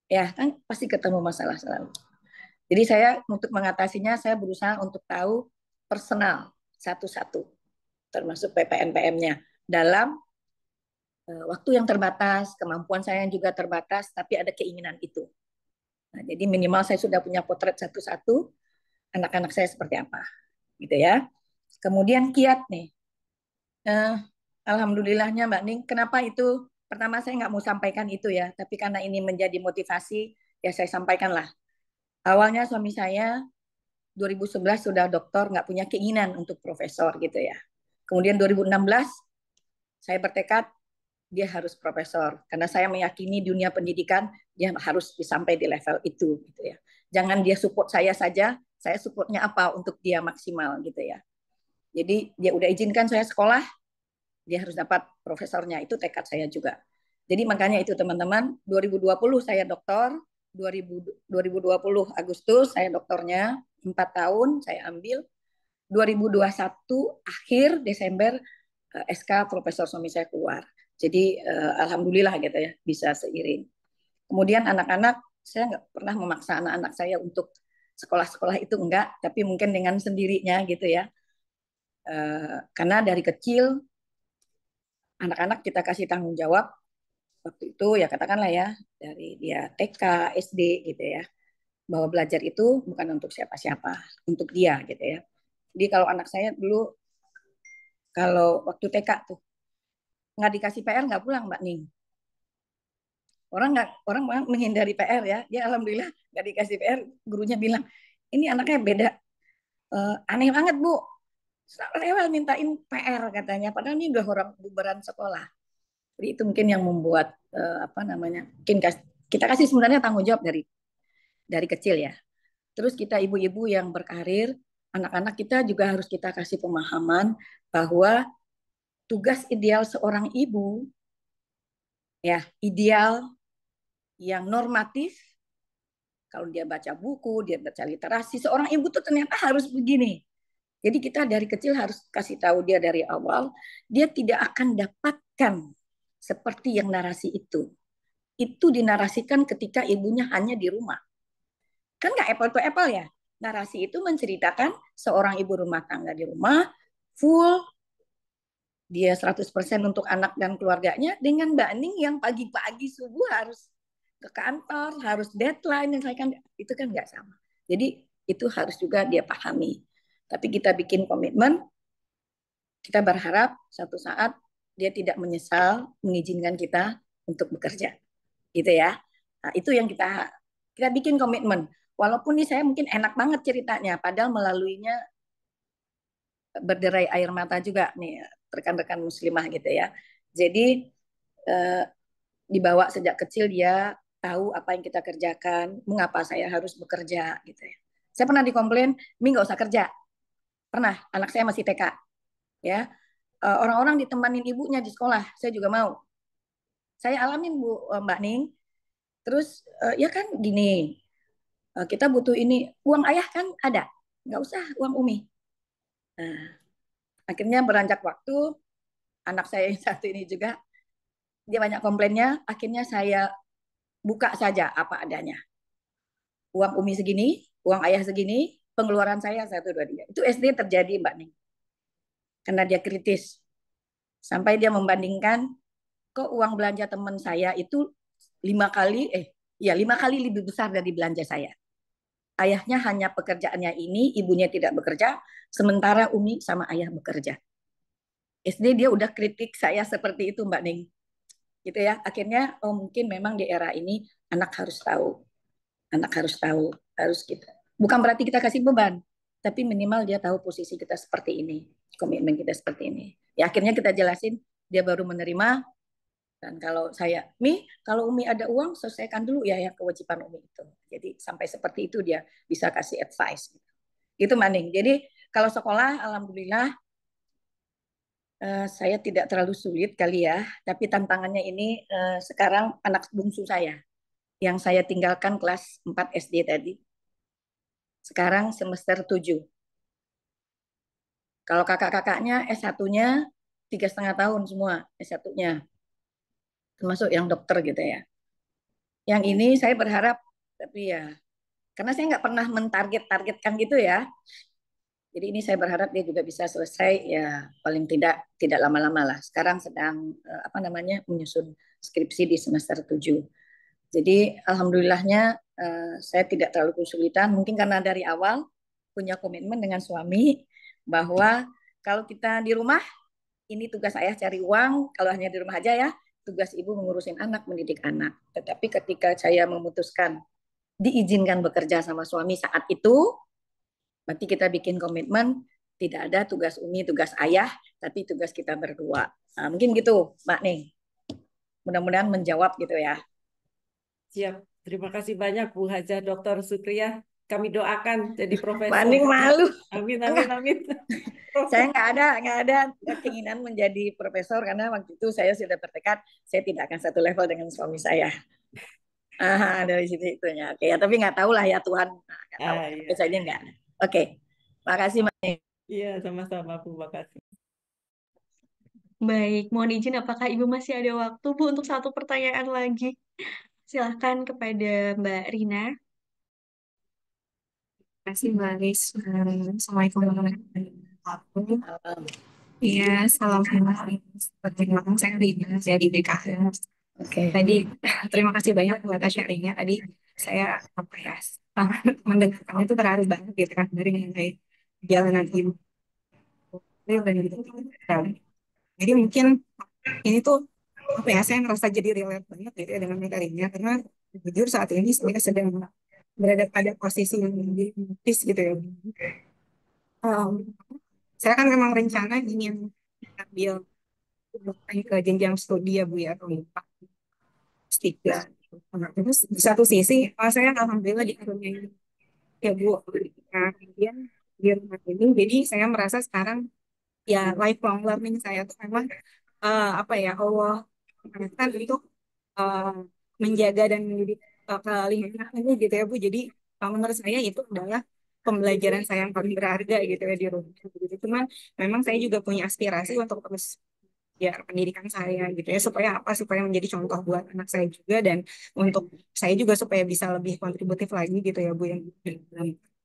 Ya kan pasti ketemu masalah selalu. Jadi saya untuk mengatasinya, saya berusaha untuk tahu personal satu-satu, termasuk PPNPM-nya. Dalam waktu yang terbatas, kemampuan saya yang juga terbatas, tapi ada keinginan itu. Nah, jadi minimal saya sudah punya potret satu-satu, anak-anak saya seperti apa. Gitu ya. Kemudian kiat nih. Alhamdulillahnya Mbak Ning, kenapa itu? Pertama saya nggak mau sampaikan itu ya, tapi karena ini menjadi motivasi, ya saya sampaikanlah. Awalnya suami saya 2011 sudah doktor, nggak punya keinginan untuk profesor gitu ya. Kemudian 2016 saya bertekad dia harus profesor karena saya meyakini dunia pendidikan dia harus sampai di level itu gitu ya. Jangan dia support saya saja, saya supportnya apa untuk dia maksimal gitu ya. Jadi dia udah izinkan saya sekolah, dia harus dapat profesornya, itu tekad saya juga. Jadi makanya itu teman-teman, 2020 saya doktor, 2020 Agustus saya doktornya, 4 tahun saya ambil, 2021 akhir Desember SK profesor suami saya keluar. Jadi alhamdulillah gitu ya bisa seiring. Kemudian anak-anak saya nggak pernah memaksa anak-anak saya untuk sekolah-sekolah itu enggak, tapi mungkin dengan sendirinya gitu ya. Karena dari kecil anak-anak kita kasih tanggung jawab waktu itu ya katakanlah ya dari dia TK, SD gitu ya. Bahwa belajar itu bukan untuk siapa-siapa, untuk dia gitu ya. Jadi kalau anak saya dulu kalau waktu TK tuh nggak dikasih PR nggak pulang Mbak Ning. Orang menghindari PR ya. Dia alhamdulillah nggak dikasih PR. Gurunya bilang ini anaknya beda. Aneh banget Bu. Rewel mintain PR katanya. Padahal ini udah orang bubaran sekolah. Jadi itu mungkin yang membuat mungkin kita kasih sebenarnya tanggung jawab dari kecil ya. Terus kita ibu-ibu yang berkarir, anak-anak kita juga harus kita kasih pemahaman bahwa tugas ideal seorang ibu ya ideal yang normatif. Kalau dia baca buku, dia baca literasi, seorang ibu tuh ternyata harus begini. Jadi kita dari kecil harus kasih tahu dia dari awal, dia tidak akan dapatkan seperti yang narasi itu. Itu dinarasikan ketika ibunya hanya di rumah. Kan nggak apple to apple ya. Narasi itu menceritakan seorang ibu rumah tangga di rumah, full, dia 100% untuk anak dan keluarganya, dengan Mbak Ning yang pagi-pagi subuh harus ke kantor, harus deadline, dan kan itu kan nggak sama. Jadi itu harus juga dia pahami. Tapi kita bikin komitmen, kita berharap satu saat dia tidak menyesal mengizinkan kita untuk bekerja, gitu ya. Nah, itu yang kita bikin komitmen. Walaupun nih saya mungkin enak banget ceritanya, padahal melaluinya berderai air mata juga nih rekan-rekan muslimah gitu ya. Jadi eh, dibawa sejak kecil dia tahu apa yang kita kerjakan, mengapa saya harus bekerja gitu ya. Saya pernah dikomplain, Mi nggak usah kerja. Pernah, anak saya masih TK ya. Orang-orang ditemanin ibunya di sekolah, saya juga mau. Saya alamin Bu Mbak Ning. Terus ya kan gini, kita butuh ini, uang ayah kan ada, nggak usah uang Umi. Nah, akhirnya beranjak waktu, anak saya yang satu ini juga, dia banyak komplainnya, akhirnya saya buka saja apa adanya. Uang Umi segini, uang ayah segini, pengeluaran saya 1, 2, 3. Itu SD terjadi Mbak Ning. Karena dia kritis. Sampai dia membandingkan, kok uang belanja teman saya itu 5 kali, ya 5 kali lebih besar dari belanja saya. Ayahnya hanya pekerjaannya ini, ibunya tidak bekerja, sementara Umi sama ayah bekerja. SD dia udah kritik saya seperti itu Mbak Ning. Gitu ya. Akhirnya oh mungkin memang di era ini anak harus tahu. Anak harus tahu, harus kita. Bukan berarti kita kasih beban, tapi minimal dia tahu posisi kita seperti ini, komitmen kita seperti ini. Ya akhirnya kita jelasin, dia baru menerima. Dan kalau saya, kalau Umi ada uang, selesaikan dulu ya yang kewajiban Umi itu. Jadi sampai seperti itu dia bisa kasih advice. Gitu Maning. Jadi kalau sekolah, alhamdulillah saya tidak terlalu sulit kali ya. Tapi tantangannya ini sekarang anak bungsu saya yang saya tinggalkan kelas 4 SD tadi. Sekarang semester 7. Kalau kakak-kakaknya S1-nya 3,5 tahun semua S1-nya. Termasuk yang dokter gitu ya. Yang ini saya berharap, tapi ya, karena saya nggak pernah mentarget-targetkan gitu ya. Jadi ini saya berharap dia juga bisa selesai ya paling tidak lama-lama lah. Sekarang sedang menyusun skripsi di semester 7. Jadi alhamdulillahnya saya tidak terlalu kesulitan. Mungkin karena dari awal punya komitmen dengan suami bahwa kalau kita di rumah, ini tugas ayah cari uang, kalau hanya di rumah aja ya, tugas ibu mengurusin anak, mendidik anak. Tetapi ketika saya memutuskan diizinkan bekerja sama suami saat itu, berarti kita bikin komitmen, tidak ada tugas Umi, tugas ayah, tapi tugas kita berdua. Nah, mungkin gitu, Mbak Ning. Mudah-mudahan menjawab gitu ya. Siap. Terima kasih banyak Bu Haja Dr. Supriya. Kami doakan jadi profesor. Mbak Ning malu. Amin, amin, amin. Saya nggak ada keinginan menjadi profesor karena waktu itu saya sudah bertekad saya tidak akan satu level dengan suami saya. Dari situ itunya. Oke ya, tapi nggak tahu lah ya Tuhan. Nggak tahu. Iya. Saya nggak ada. Oke, makasih Mbak Ning. Iya, sama-sama Bu. Makasih. Baik, mohon izin apakah Ibu masih ada waktu, Bu, untuk satu pertanyaan lagi? Silahkan kepada Mbak Rina. Terima kasih Mbak Aris. Assalamualaikum warahmatullahi wabarakatuh. Iya, salam kenal. Terima kasih saya Rina dari BKH. Oke. Tadi terima kasih banyak buat sharingnya. Tadi saya apa ya mendengarkan itu terharu banget gitu kan dari mengenai jalanan ibu. Jadi mungkin ini tuh apa ya saya ngerasa jadi relate banget gitu ya dengan materinya karena jujur saat ini saya sedang berada pada posisi yang lebih kritis gitu ya. Um, saya kan memang rencana ingin ambil ke jenjang studi ya Bu ya, atau S3. Nah, terus di satu sisi, saya alhamdulillah dikaruniai ya Bu. Nah, kemudian di rumah ini, jadi saya merasa sekarang ya lifelong learning saya tuh memang apa ya Allah mengarahkan untuk uh, menjaga dan mendidik ke lingkungan ini gitu ya Bu. Jadi menurut saya itu adalah pembelajaran saya yang paling berharga gitu ya di rumah gitu. Cuman memang saya juga punya aspirasi untuk terus ya pendidikan saya gitu ya, supaya apa, supaya menjadi contoh buat anak saya juga, dan untuk saya juga supaya bisa lebih kontributif lagi gitu ya Bu yang.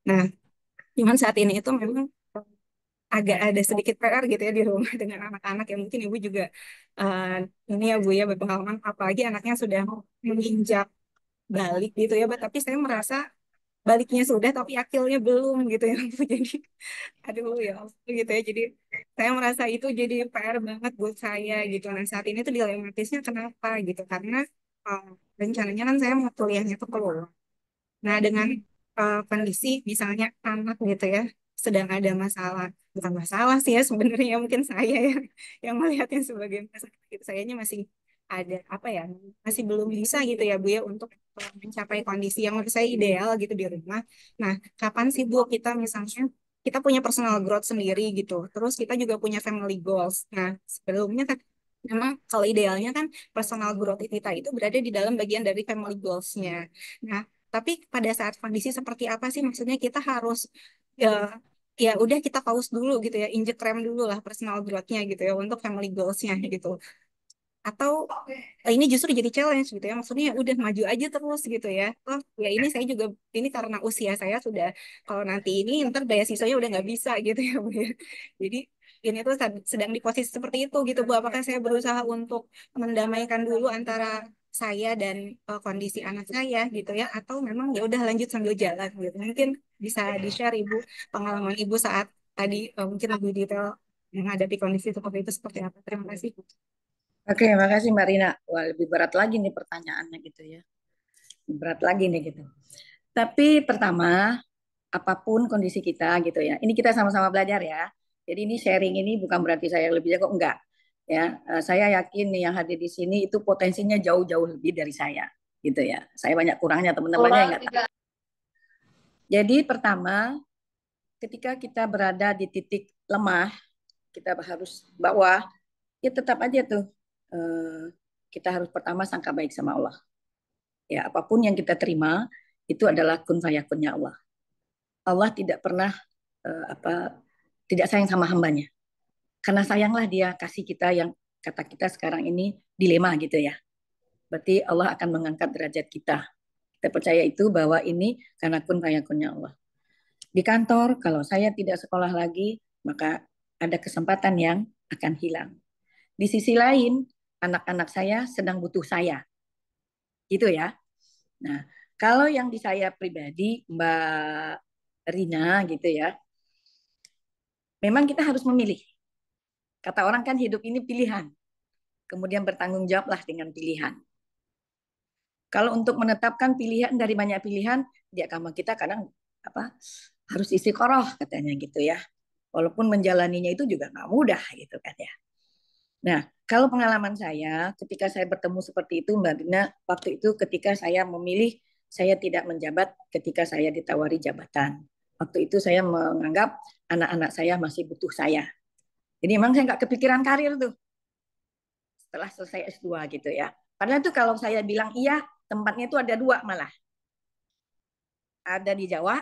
Nah, cuman saat ini itu memang agak ada sedikit PR gitu ya di rumah dengan anak-anak yang mungkin Ibu juga eh, ini ya Bu ya berpengalaman, apalagi anaknya sudah menginjak balik gitu ya Bu. Tapi saya merasa baliknya sudah tapi akilnya belum gitu ya Bu. Jadi aduh ya ampun gitu ya. Jadi saya merasa itu jadi PR banget buat saya gitu. Nah saat ini tuh dilematisnya kenapa gitu, karena eh, rencananya kan saya mau kuliahnya tuh keluar. Nah, dengan kondisi misalnya anak gitu ya, sedang ada masalah, bukan masalah sih ya sebenarnya, mungkin saya yang melihatnya sebagai masalah gitu. Sayanya masih ada apa ya, masih belum bisa gitu ya Bu ya untuk mencapai kondisi yang menurut saya ideal gitu di rumah. Nah, kapan sih Bu kita misalnya kita punya personal growth sendiri gitu, terus kita juga punya family goals. Nah, sebelumnya kan memang kalau idealnya kan personal growth kita itu berada di dalam bagian dari family goals-nya. Nah, tapi pada saat kondisi seperti apa sih, maksudnya kita harus ya, ya udah kita pause dulu gitu ya, injek rem dulu lah personal growth-nya gitu ya untuk family goals-nya gitu. Atau ini justru jadi challenge gitu ya, maksudnya ya udah maju aja terus gitu ya. Oh ya ini saya juga ini karena usia saya sudah, kalau nanti ini ntar beasiswanya udah nggak bisa gitu ya Bu ya. Jadi ini tuh sedang di posisi seperti itu gitu Bu. Apakah saya berusaha untuk mendamaikan dulu antara saya dan kondisi anak saya gitu ya, atau memang ya udah lanjut sambil jalan gitu. Mungkin bisa di-share Ibu pengalaman Ibu saat tadi mungkin lebih detail menghadapi kondisi seperti itu seperti apa. Terima kasih. Oke, makasih Mbak Rina. Wah, lebih berat lagi nih pertanyaannya gitu ya. Berat lagi nih gitu. Tapi pertama, apapun kondisi kita gitu ya. Ini kita sama-sama belajar ya. Jadi ini sharing ini bukan berarti saya lebih jago, enggak. Ya, saya yakin nih yang hadir di sini itu potensinya jauh-jauh lebih dari saya gitu ya. Saya banyak kurangnya, teman-temannya yang enggak tahu. Jadi pertama, ketika kita berada di titik lemah, kita harus bawah, ya tetap aja tuh kita harus pertama sangka baik sama Allah. Ya, apapun yang kita terima itu adalah kun fayakunnya Allah. Allah tidak pernah apa tidak sayang sama hambanya. Karena sayanglah dia kasih kita yang kata kita sekarang ini dilema gitu ya. Berarti Allah akan mengangkat derajat kita. Kita percaya itu bahwa ini karena kun fayakunnya Allah. Di kantor, kalau saya tidak sekolah lagi, maka ada kesempatan yang akan hilang. Di sisi lain, anak-anak saya sedang butuh saya. Gitu ya. Nah, kalau yang di saya pribadi, Mbak Rina gitu ya, memang kita harus memilih. Kata orang kan hidup ini pilihan. Kemudian bertanggung jawablah dengan pilihan. Kalau untuk menetapkan pilihan dari banyak pilihan, di agama kita kadang apa harus istiqoroh katanya gitu ya. Walaupun menjalaninya itu juga nggak mudah gitu kan ya. Nah, kalau pengalaman saya ketika saya bertemu seperti itu Mbak Dina, waktu itu ketika saya memilih saya tidak menjabat ketika saya ditawari jabatan. Waktu itu saya menganggap anak-anak saya masih butuh saya. Jadi memang saya nggak kepikiran karir tuh setelah selesai S2 gitu ya. Padahal itu kalau saya bilang iya, tempatnya itu ada dua malah. Ada di Jawa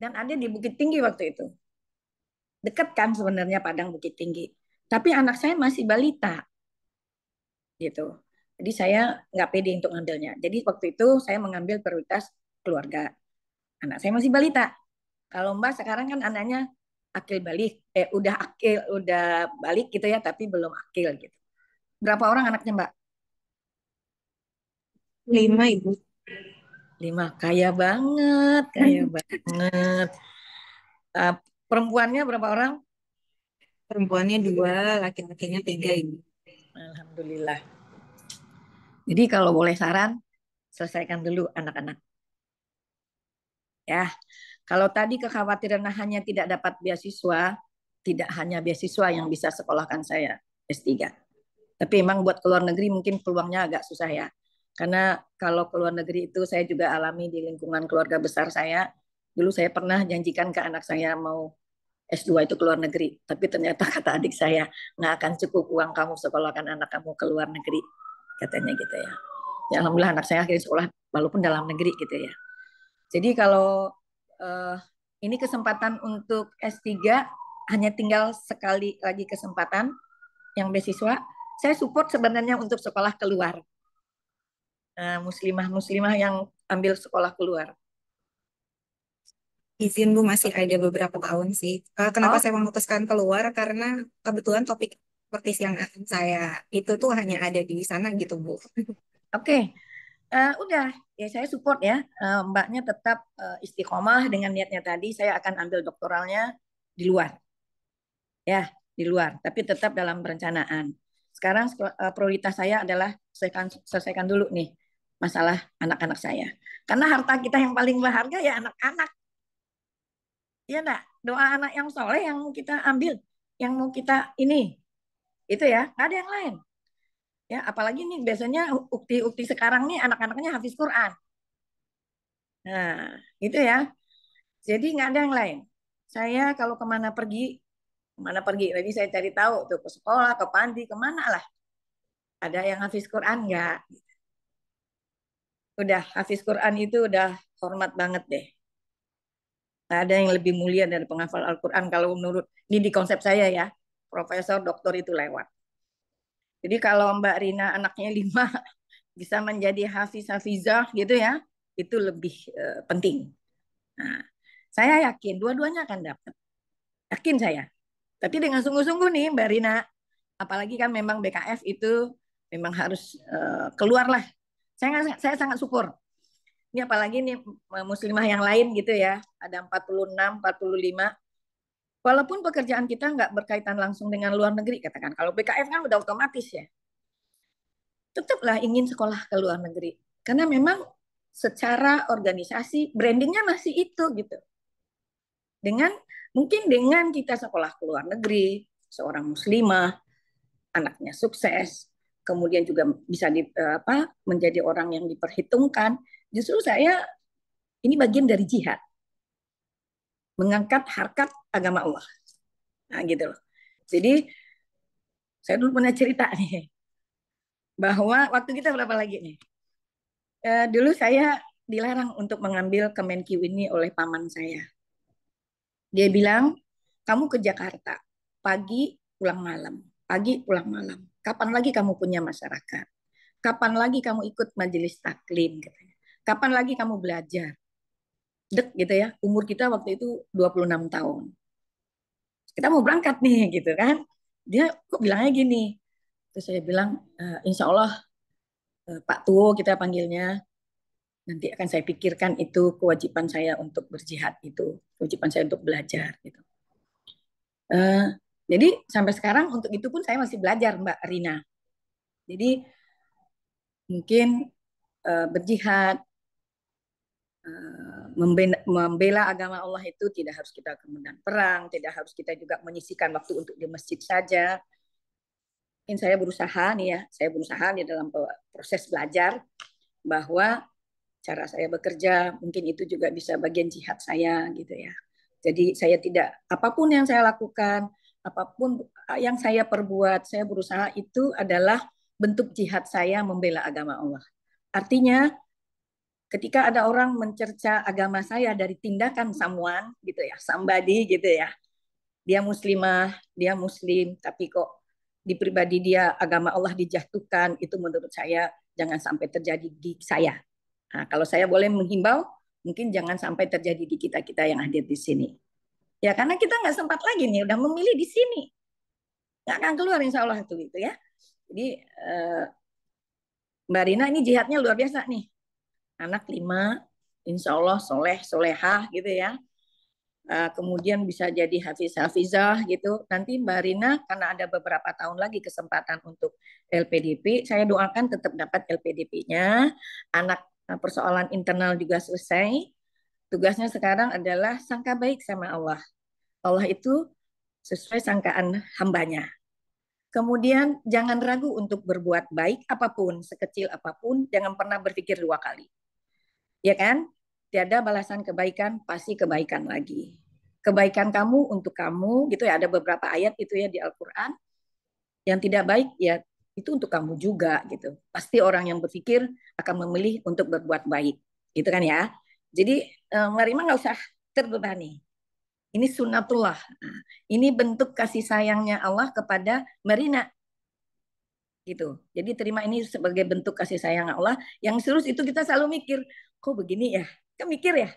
dan ada di Bukit Tinggi waktu itu. Dekat kan sebenarnya Padang Bukit Tinggi. Tapi anak saya masih balita gitu. Jadi saya nggak pede untuk ngambilnya. Jadi waktu itu saya mengambil prioritas keluarga. Anak saya masih balita. Kalau Mbak sekarang kan anaknya akil balik, udah akil, udah balik gitu ya, tapi belum akil gitu. Berapa orang anaknya Mbak? 5 Ibu. 5. Kaya banget, kaya banget. Uh, perempuannya berapa orang? Perempuannya 2, laki-lakinya 3 Ibu. Alhamdulillah. Jadi kalau boleh saran, selesaikan dulu anak-anak. Ya, kalau tadi kekhawatiran hanya tidak dapat beasiswa, tidak hanya beasiswa yang bisa sekolahkan saya S3. Tapi emang buat keluar negeri mungkin peluangnya agak susah ya. Karena kalau keluar negeri itu saya juga alami di lingkungan keluarga besar saya. Dulu saya pernah janjikan ke anak saya mau S2 itu keluar negeri. Tapi ternyata kata adik saya, nggak akan cukup uang kamu sekolahkan anak kamu ke luar negeri. Katanya gitu ya. Ya alhamdulillah anak saya akhirnya sekolah walaupun dalam negeri gitu ya. Jadi kalau Ini kesempatan untuk S3, hanya tinggal sekali lagi kesempatan yang beasiswa. Saya support sebenarnya untuk sekolah keluar. Muslimah-muslimah yang ambil sekolah keluar. Izin Bu, masih ada beberapa tahun sih. Kenapa Oh, saya memutuskan keluar? Karena kebetulan topik seperti yang akan saya itu tuh hanya ada di sana gitu Bu. oke. Udah, ya saya support ya. Mbaknya tetap istiqomah dengan niatnya tadi. Saya akan ambil doktoralnya di luar, ya, di luar. Tapi tetap dalam perencanaan. Sekarang prioritas saya adalah selesaikan dulu nih masalah anak-anak saya. Karena harta kita yang paling berharga ya anak-anak. Ya enggak? Doa anak yang soleh yang mau kita ambil, yang mau kita ini, itu ya, nggak ada yang lain. Ya, apalagi nih biasanya ukti-ukti sekarang nih anak-anaknya hafiz Quran. Nah, itu ya. Jadi nggak ada yang lain. Saya kalau kemana pergi, lagi saya cari tahu tuh ke sekolah, ke panti, kemana lah. Ada yang hafiz Quran nggak? Udah hafiz Quran itu udah hormat banget deh. Nggak ada yang lebih mulia dari penghafal Al-Quran kalau menurut ini di konsep saya ya. Profesor, doktor itu lewat. Jadi kalau Mbak Rina anaknya 5 bisa menjadi hafiz-hafizah gitu ya, itu lebih penting. Nah, saya yakin dua-duanya akan dapat. Yakin saya. Tapi dengan sungguh-sungguh nih Mbak Rina, apalagi kan memang BKF itu memang harus keluar lah. Saya sangat syukur. Ini apalagi nih muslimah yang lain gitu ya, ada 46, 45. Walaupun pekerjaan kita nggak berkaitan langsung dengan luar negeri, katakan. Kalau BKF kan udah otomatis ya. Tetaplah ingin sekolah ke luar negeri. Karena memang secara organisasi brandingnya masih itu gitu. Dengan mungkin dengan kita sekolah ke luar negeri, seorang muslimah, anaknya sukses, kemudian juga bisa menjadi orang yang diperhitungkan. Justru saya ini bagian dari jihad, mengangkat harkat agama Allah. Nah, gitu loh. Jadi saya dulu pernah cerita nih bahwa waktu kita berapa lagi nih? Dulu saya dilarang untuk mengambil Kemenkyu ini oleh paman saya. Dia bilang, kamu ke Jakarta, pagi pulang malam, pagi pulang malam. Kapan lagi kamu punya masyarakat? Kapan lagi kamu ikut majelis taklim? Kapan lagi kamu belajar? Dek gitu ya, umur kita waktu itu 26 tahun. Kita mau berangkat nih gitu kan. Dia kok bilangnya gini. Terus saya bilang, insya Allah Pak Tuo kita panggilnya, nanti akan saya pikirkan itu kewajiban saya untuk berjihad itu, kewajiban saya untuk belajar gitu. Jadi sampai sekarang untuk itu pun saya masih belajar Mbak Rina. Jadi mungkin berjihad, membela agama Allah itu tidak harus kita ke medan perang, tidak harus kita juga menyisikan waktu untuk di masjid saja. Mungkin saya berusaha nih ya, saya berusaha di dalam proses belajar bahwa cara saya bekerja mungkin itu juga bisa bagian jihad saya gitu ya. Jadi saya tidak, apapun yang saya lakukan, apapun yang saya perbuat, saya berusaha itu adalah bentuk jihad saya membela agama Allah. Artinya ketika ada orang mencerca agama saya dari tindakan someone gitu ya, somebody gitu ya, dia muslimah, dia muslim, tapi kok di pribadi dia agama Allah dijatuhkan, itu menurut saya jangan sampai terjadi di saya. Nah, kalau saya boleh menghimbau, mungkin jangan sampai terjadi di kita-kita yang hadir di sini. Ya karena kita nggak sempat lagi nih, udah memilih di sini. Nggak akan keluar insya Allah itu gitu ya. Jadi Mbak Rina ini jihadnya luar biasa nih. Anak 5, insya Allah soleh, solehah gitu ya. Kemudian bisa jadi hafiz-hafizah gitu. Nanti Mbak Rina karena ada beberapa tahun lagi kesempatan untuk LPDP, saya doakan tetap dapat LPDP-nya. Anak persoalan internal juga selesai. Tugasnya sekarang adalah sangka baik sama Allah. Allah itu sesuai sangkaan hambanya. Kemudian jangan ragu untuk berbuat baik apapun, sekecil apapun, jangan pernah berpikir 2 kali. Ya kan? Tiada balasan kebaikan, pasti kebaikan lagi. Kebaikan kamu untuk kamu, gitu ya, ada beberapa ayat itu ya di Al-Quran. Yang tidak baik, ya itu untuk kamu juga gitu. Pasti orang yang berpikir akan memilih untuk berbuat baik. Gitu kan ya. Jadi Mbak Rima nggak usah terbebani. Ini sunnatullah. Nah, ini bentuk kasih sayangnya Allah kepada Marina gitu. Jadi terima ini sebagai bentuk kasih sayang Allah. Yang terus itu kita selalu mikir, kok begini ya? Kan mikir ya,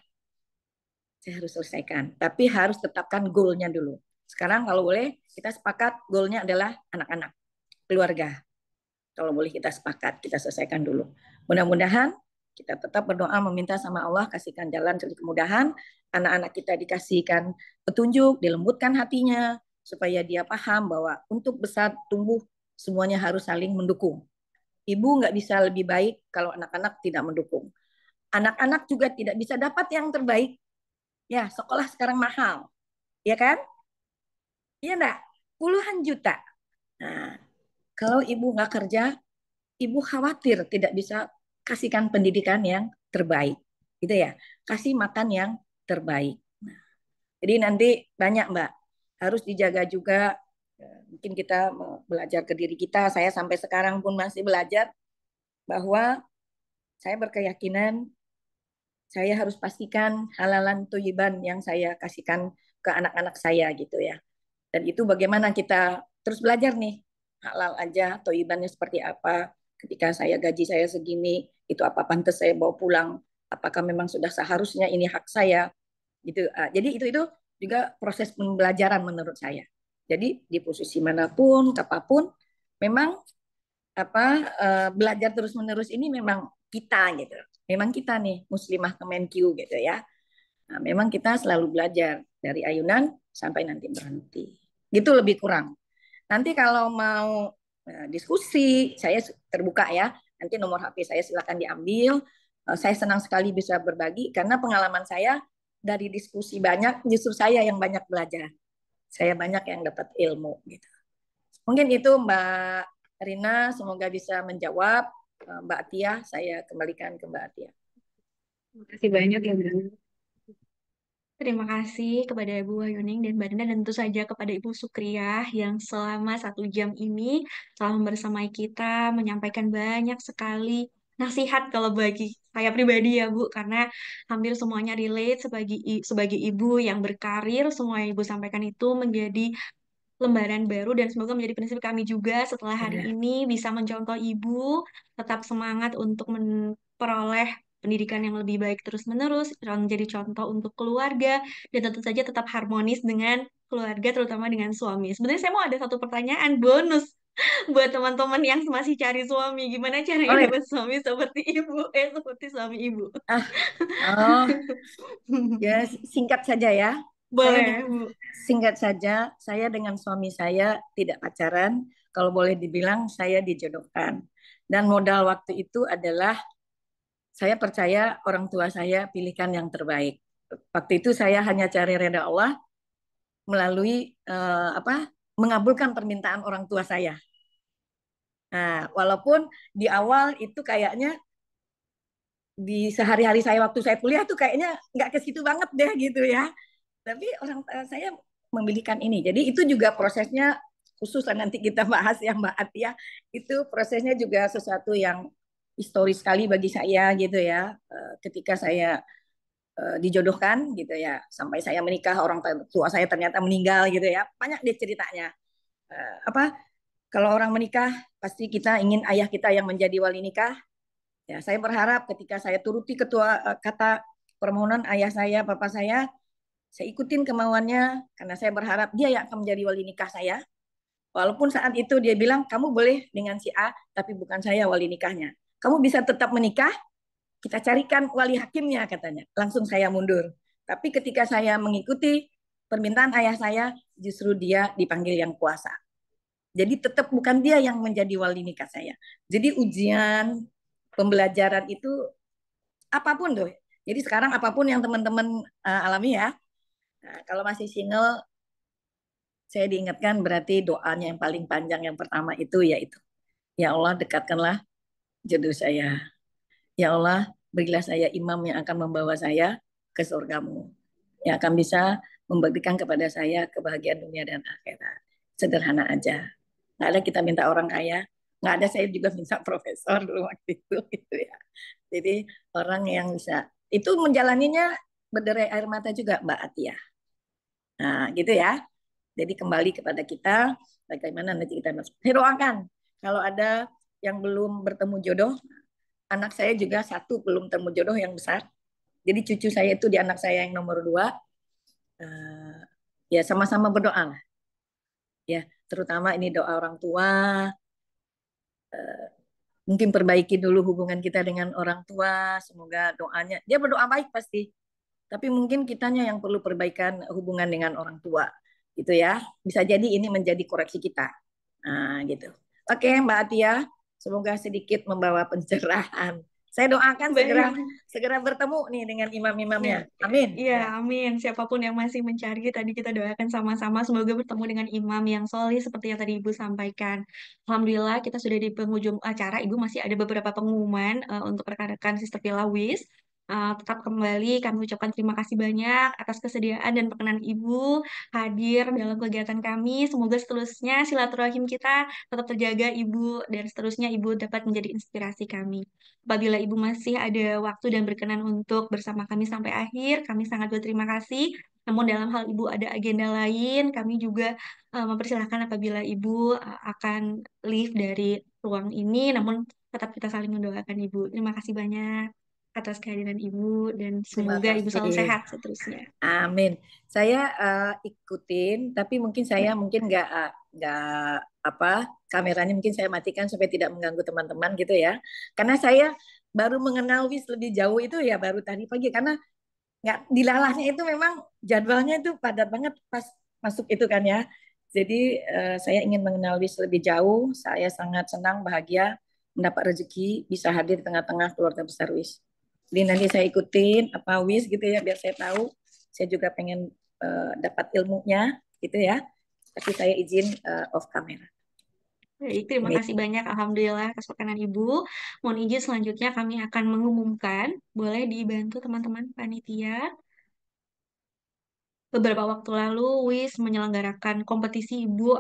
saya harus selesaikan. Tapi harus tetapkan goalnya dulu. Sekarang kalau boleh kita sepakat goalnya adalah anak-anak, keluarga. Kalau boleh kita sepakat, kita selesaikan dulu. Mudah-mudahan kita tetap berdoa meminta sama Allah kasihkan jalan kemudahan, anak-anak kita dikasihkan petunjuk, dilembutkan hatinya supaya dia paham bahwa untuk besar tumbuh semuanya harus saling mendukung. Ibu nggak bisa lebih baik kalau anak-anak tidak mendukung. Anak-anak juga tidak bisa dapat yang terbaik. Ya, sekolah sekarang mahal. Ya kan? Iya enggak? Puluhan juta. Nah, kalau ibu nggak kerja, ibu khawatir tidak bisa kasihkan pendidikan yang terbaik. Gitu ya. Kasih makan yang terbaik. Nah, jadi nanti banyak Mbak. Harus dijaga juga. Mungkin kita belajar ke diri kita. Saya sampai sekarang pun masih belajar bahwa saya berkeyakinan saya harus pastikan halalan toyiban yang saya kasihkan ke anak-anak saya gitu ya. Dan itu bagaimana kita terus belajar nih, halal aja, toyibannya seperti apa, ketika saya gaji saya segini, itu apa pantas saya bawa pulang, apakah memang sudah seharusnya ini hak saya, gitu. Jadi itu juga proses pembelajaran menurut saya. Jadi di posisi manapun, apapun, memang belajar terus menerus ini memang kita gitu. Memang kita nih muslimah Kemenkyu gitu ya. Nah, memang kita selalu belajar dari ayunan sampai nanti berhenti. Gitu lebih kurang. Nanti kalau mau diskusi, saya terbuka ya. Nanti nomor HP saya silakan diambil. Saya senang sekali bisa berbagi karena pengalaman saya dari diskusi banyak, justru saya yang banyak belajar. Saya banyak yang dapat ilmu gitu. Mungkin itu Mbak Rina, semoga bisa menjawab. Mbak Atia, saya kembalikan ke Mbak Atia. Terima kasih banyak ya, Bu. Terima kasih kepada Ibu Wahyuning dan Mbak Dina dan tentu saja kepada Ibu Sukriyah yang selama 1 jam ini telah membersamai kita menyampaikan banyak sekali nasihat kalau bagi saya pribadi ya Bu karena hampir semuanya relate sebagai ibu yang berkarir semua yang Ibu sampaikan itu menjadi lembaran baru dan semoga menjadi prinsip kami juga setelah hari Benar. ini bisa mencontoh ibu tetap semangat untuk memperoleh pendidikan yang lebih baik terus-menerus, menjadi contoh untuk keluarga dan tentu saja tetap harmonis dengan keluarga terutama dengan suami. Sebenarnya saya mau ada satu pertanyaan bonus buat teman-teman yang masih cari suami. Gimana caranya Boleh. dapat suami seperti ibu? Seperti suami ibu. Ah, oh, ya singkat saja ya. Saya Boleh, Bu. singkat saja, saya dengan suami saya tidak pacaran. Kalau boleh dibilang saya dijodohkan. Dan modal waktu itu adalah saya percaya orang tua saya pilihkan yang terbaik. Waktu itu saya hanya cari reda Allah melalui mengabulkan permintaan orang tua saya. Nah, walaupun di awal itu kayaknya di sehari-hari saya waktu saya kuliah tuh kayaknya nggak ke situ banget deh gitu ya. Tapi orang saya memilihkan ini. Jadi itu juga prosesnya khusus nanti kita bahas ya Mbak Atia. Itu prosesnya juga sesuatu yang historis sekali bagi saya gitu ya. Ketika saya dijodohkan gitu ya, sampai saya menikah orang tua saya ternyata meninggal gitu ya. Banyak deh ceritanya. Apa kalau orang menikah pasti kita ingin ayah kita yang menjadi wali nikah. Ya, saya berharap ketika saya turuti kata permohonan ayah saya, papa saya ikutin kemauannya karena saya berharap dia yang akan menjadi wali nikah saya. Walaupun saat itu dia bilang kamu boleh dengan si A, tapi bukan saya wali nikahnya. Kamu bisa tetap menikah, kita carikan wali hakimnya katanya. Langsung saya mundur. Tapi ketika saya mengikuti permintaan ayah saya, justru dia dipanggil yang kuasa. Jadi tetap bukan dia yang menjadi wali nikah saya. Jadi ujian pembelajaran itu apapun tuh. Jadi sekarang apapun yang teman-teman alami ya. Nah, kalau masih single, saya diingatkan berarti doanya yang paling panjang yang pertama itu yaitu, ya Allah dekatkanlah jodoh saya. Ya Allah berilah saya imam yang akan membawa saya ke surgamu. Yang akan bisa memberikan kepada saya kebahagiaan dunia dan akhirat. Sederhana aja. Nggak ada kita minta orang kaya. Nggak ada saya juga minta profesor dulu waktu itu gitu ya. Jadi orang yang bisa itu menjalaninya berderai air mata juga Mbak Atia. Nah, gitu ya. Jadi kembali kepada kita, bagaimana nanti kita masuk. Saya doakan kalau ada yang belum bertemu jodoh, anak saya juga satu belum temu jodoh yang besar. Jadi cucu saya itu di anak saya yang nomor dua, ya sama-sama berdoa lah. Ya, terutama ini doa orang tua, mungkin perbaiki dulu hubungan kita dengan orang tua, semoga doanya, dia berdoa baik pasti, tapi mungkin kitanya yang perlu perbaikan hubungan dengan orang tua, gitu ya. Bisa jadi ini menjadi koreksi kita. Nah, gitu. Oke, Mbak Atia, semoga sedikit membawa pencerahan. Saya doakan segera Baik. segera bertemu nih dengan Nah, imam-imamnya. Amin. iya, Ya. amin. Siapapun yang masih mencari, tadi kita doakan sama-sama. Semoga bertemu dengan imam yang solih seperti yang tadi Ibu sampaikan. Alhamdulillah, kita sudah di penghujung acara. Ibu masih ada beberapa pengumuman untuk rekan-rekan Sister Villa Wis. Tetap kembali, kami ucapkan terima kasih banyak atas kesediaan dan perkenan Ibu hadir dalam kegiatan kami. Semoga seterusnya silaturahim kita tetap terjaga, Ibu, dan seterusnya Ibu dapat menjadi inspirasi kami. Apabila Ibu masih ada waktu dan berkenan untuk bersama kami sampai akhir, kami sangat berterima kasih. Namun dalam hal Ibu ada agenda lain, kami juga mempersilahkan apabila Ibu akan leave dari ruang ini, namun tetap kita saling mendoakan Ibu. Terima kasih banyak atas kehadiran Ibu dan Terima semoga Ibu selalu kasih. sehat seterusnya. Amin. Saya ikutin, tapi mungkin saya mungkin nggak apa kameranya mungkin saya matikan supaya tidak mengganggu teman-teman gitu ya. Karena saya baru mengenal Wis lebih jauh itu ya baru tadi pagi karena nggak dilalahnya itu memang jadwalnya itu padat banget pas masuk itu kan ya. Jadi saya ingin mengenal Wis lebih jauh. Saya sangat senang bahagia mendapat rezeki bisa hadir di tengah-tengah keluarga besar Wis. Jadi nanti saya ikutin apa Wis gitu ya biar saya tahu. Saya juga pengen dapat ilmunya gitu ya. Tapi saya izin off kamera. Baik, terima Ini kasih banyak. Alhamdulillah atas perkenan Ibu. Mohon izin selanjutnya kami akan mengumumkan. Boleh dibantu teman-teman panitia. Beberapa waktu lalu WIS menyelenggarakan kompetisi Ibu.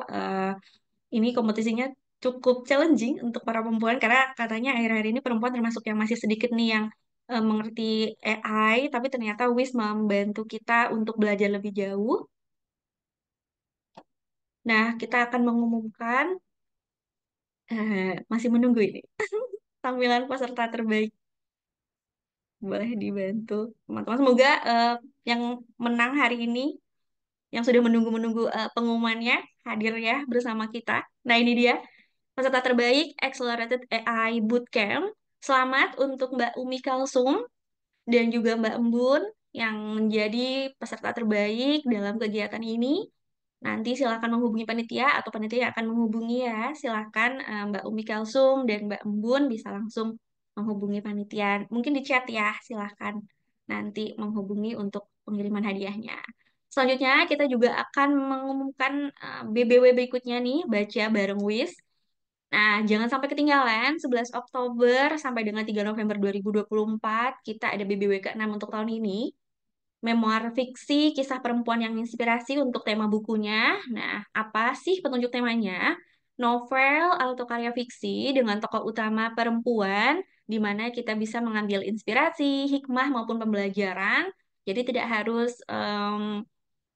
Ini kompetisinya cukup challenging untuk para perempuan karena katanya akhir-akhir ini perempuan termasuk yang masih sedikit nih yang mengerti AI, tapi ternyata WIS membantu kita untuk belajar lebih jauh. Nah, kita akan mengumumkan, masih menunggu ini, tampilan peserta terbaik. Boleh dibantu, teman-teman. Semoga yang menang hari ini, yang sudah menunggu-menunggu pengumumannya, hadir ya bersama kita. Nah, ini dia peserta terbaik Accelerated AI Bootcamp. Selamat untuk Mbak Umi Kalsum dan juga Mbak Embun yang menjadi peserta terbaik dalam kegiatan ini. Nanti silakan menghubungi panitia atau panitia akan menghubungi ya. Silakan Mbak Umi Kalsum dan Mbak Embun bisa langsung menghubungi panitia. Mungkin di chat ya, silakan nanti menghubungi untuk pengiriman hadiahnya. Selanjutnya kita juga akan mengumumkan BBW berikutnya nih, baca bareng WIS. Nah, jangan sampai ketinggalan, 11 Oktober sampai dengan 3 November 2024, kita ada BBW ke-6 untuk tahun ini. Memoir fiksi, kisah perempuan yang inspirasi untuk tema bukunya. Nah, apa sih petunjuk temanya? Novel atau karya fiksi dengan tokoh utama perempuan, di mana kita bisa mengambil inspirasi, hikmah maupun pembelajaran. Jadi tidak harus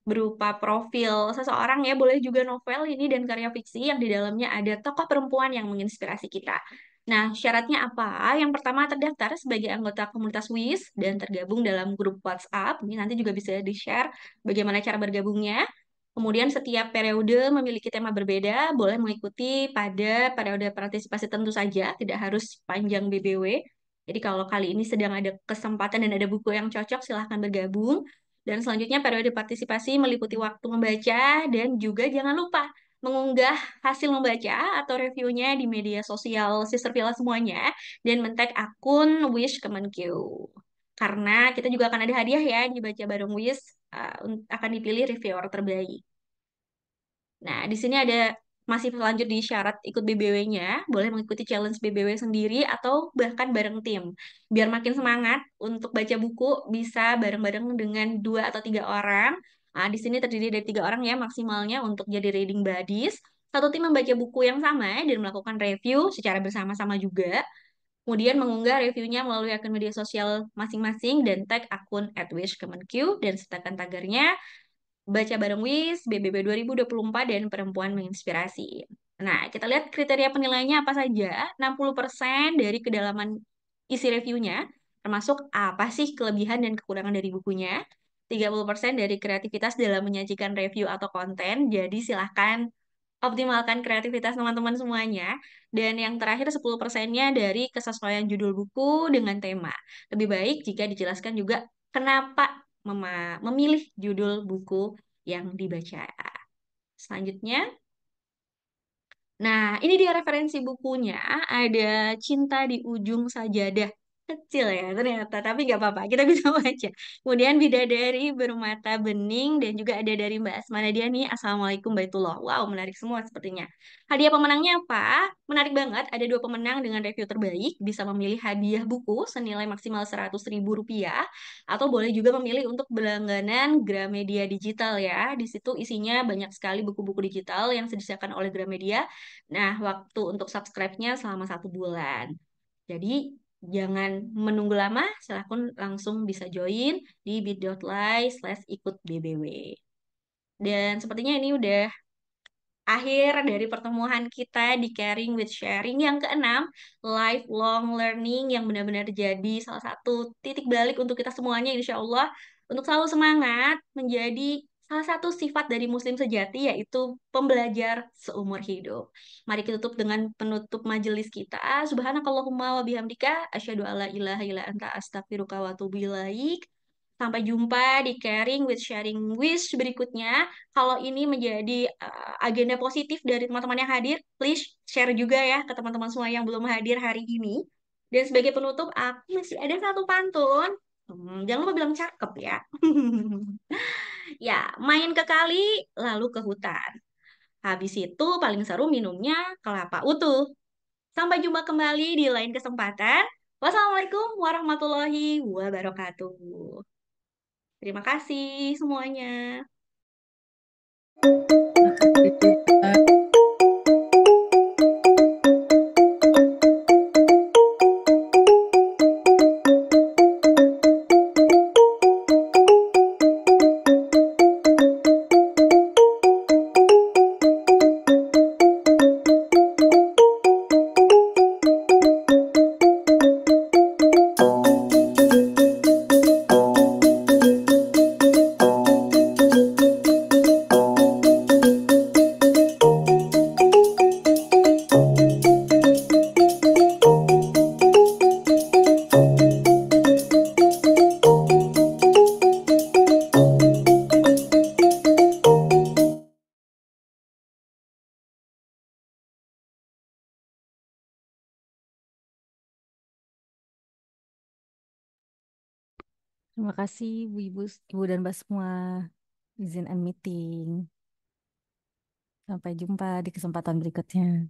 berupa profil seseorang ya, boleh juga novel ini dan karya fiksi yang di dalamnya ada tokoh perempuan yang menginspirasi kita. Nah, syaratnya apa? Yang pertama terdaftar sebagai anggota komunitas WIS dan tergabung dalam grup WhatsApp. Ini nanti juga bisa di-share bagaimana cara bergabungnya. Kemudian setiap periode memiliki tema berbeda, boleh mengikuti pada periode partisipasi tentu saja, tidak harus panjang BBW. Jadi kalau kali ini sedang ada kesempatan dan ada buku yang cocok, silahkan bergabung. Dan selanjutnya periode partisipasi meliputi waktu membaca dan juga jangan lupa mengunggah hasil membaca atau reviewnya di media sosial Sister Villa semuanya dan men-tag akun Wish Kemenq. Karena kita juga akan ada hadiah ya di Baca Bareng Wish, akan dipilih reviewer terbaik. Nah, di sini ada masih lanjut di syarat ikut BBW-nya, boleh mengikuti challenge BBW sendiri atau bahkan bareng tim. Biar makin semangat untuk baca buku, bisa bareng-bareng dengan 2 atau 3 orang. Nah, di sini terdiri dari 3 orang ya maksimalnya untuk jadi reading buddies. Satu tim membaca buku yang sama dan melakukan review secara bersama-sama juga. Kemudian mengunggah reviewnya melalui akun media sosial masing-masing dan tag akun @wishkemenq dan sertakan tagarnya Baca Bareng Wis, BBB 2024, dan Perempuan Menginspirasi. Nah, kita lihat kriteria penilaiannya apa saja. 60% dari kedalaman isi reviewnya, termasuk apa sih kelebihan dan kekurangan dari bukunya. 30% dari kreativitas dalam menyajikan review atau konten. Jadi silahkan optimalkan kreativitas teman-teman semuanya. Dan yang terakhir 10%-nya dari kesesuaian judul buku dengan tema. Lebih baik jika dijelaskan juga kenapa memilih judul buku yang dibaca. Selanjutnya, nah ini dia referensi bukunya. Ada Cinta di Ujung Sajadah. Kecil ya ternyata, tapi nggak apa-apa, kita bisa baca. Kemudian Bidadari Bermata Bening, dan juga ada dari Mbak Asmana Diani, Assalamualaikum Baitullah. Wow, menarik semua sepertinya. Hadiah pemenangnya apa? Menarik banget, ada dua pemenang dengan review terbaik, bisa memilih hadiah buku senilai maksimal Rp100.000, atau boleh juga memilih untuk berlangganan Gramedia Digital ya. Di situ isinya banyak sekali buku-buku digital yang disediakan oleh Gramedia. Nah, waktu untuk subscribe-nya selama 1 bulan. Jadi, jangan menunggu lama, silahkan langsung bisa join di bit.ly/ikut BBW. Dan sepertinya ini udah akhir dari pertemuan kita di Caring with Sharing yang keenam, lifelong learning, yang benar-benar jadi salah satu titik balik untuk kita semuanya, insya Allah, untuk selalu semangat menjadi salah satu sifat dari Muslim sejati, yaitu pembelajar seumur hidup. Mari kita tutup dengan penutup majelis kita. Subhanakallahumma wa bihamdika, asyhadu alla ilaha illa anta, astaghfiruka wa atubu ilaik. Sampai jumpa di Caring with Sharing Wish berikutnya. Kalau ini menjadi agenda positif dari teman-teman yang hadir, please share juga ya ke teman-teman semua yang belum hadir hari ini. Dan sebagai penutup, aku masih ada satu pantun. Jangan lupa bilang cakep ya. Ya, main ke kali, lalu ke hutan. Habis itu paling seru minumnya kelapa utuh. Sampai jumpa kembali di lain kesempatan. Wassalamualaikum warahmatullahi wabarakatuh. Terima kasih semuanya. Terima kasih Bu Ibu, Ibu dan Mbak semua. Izin and meeting. Sampai jumpa di kesempatan berikutnya.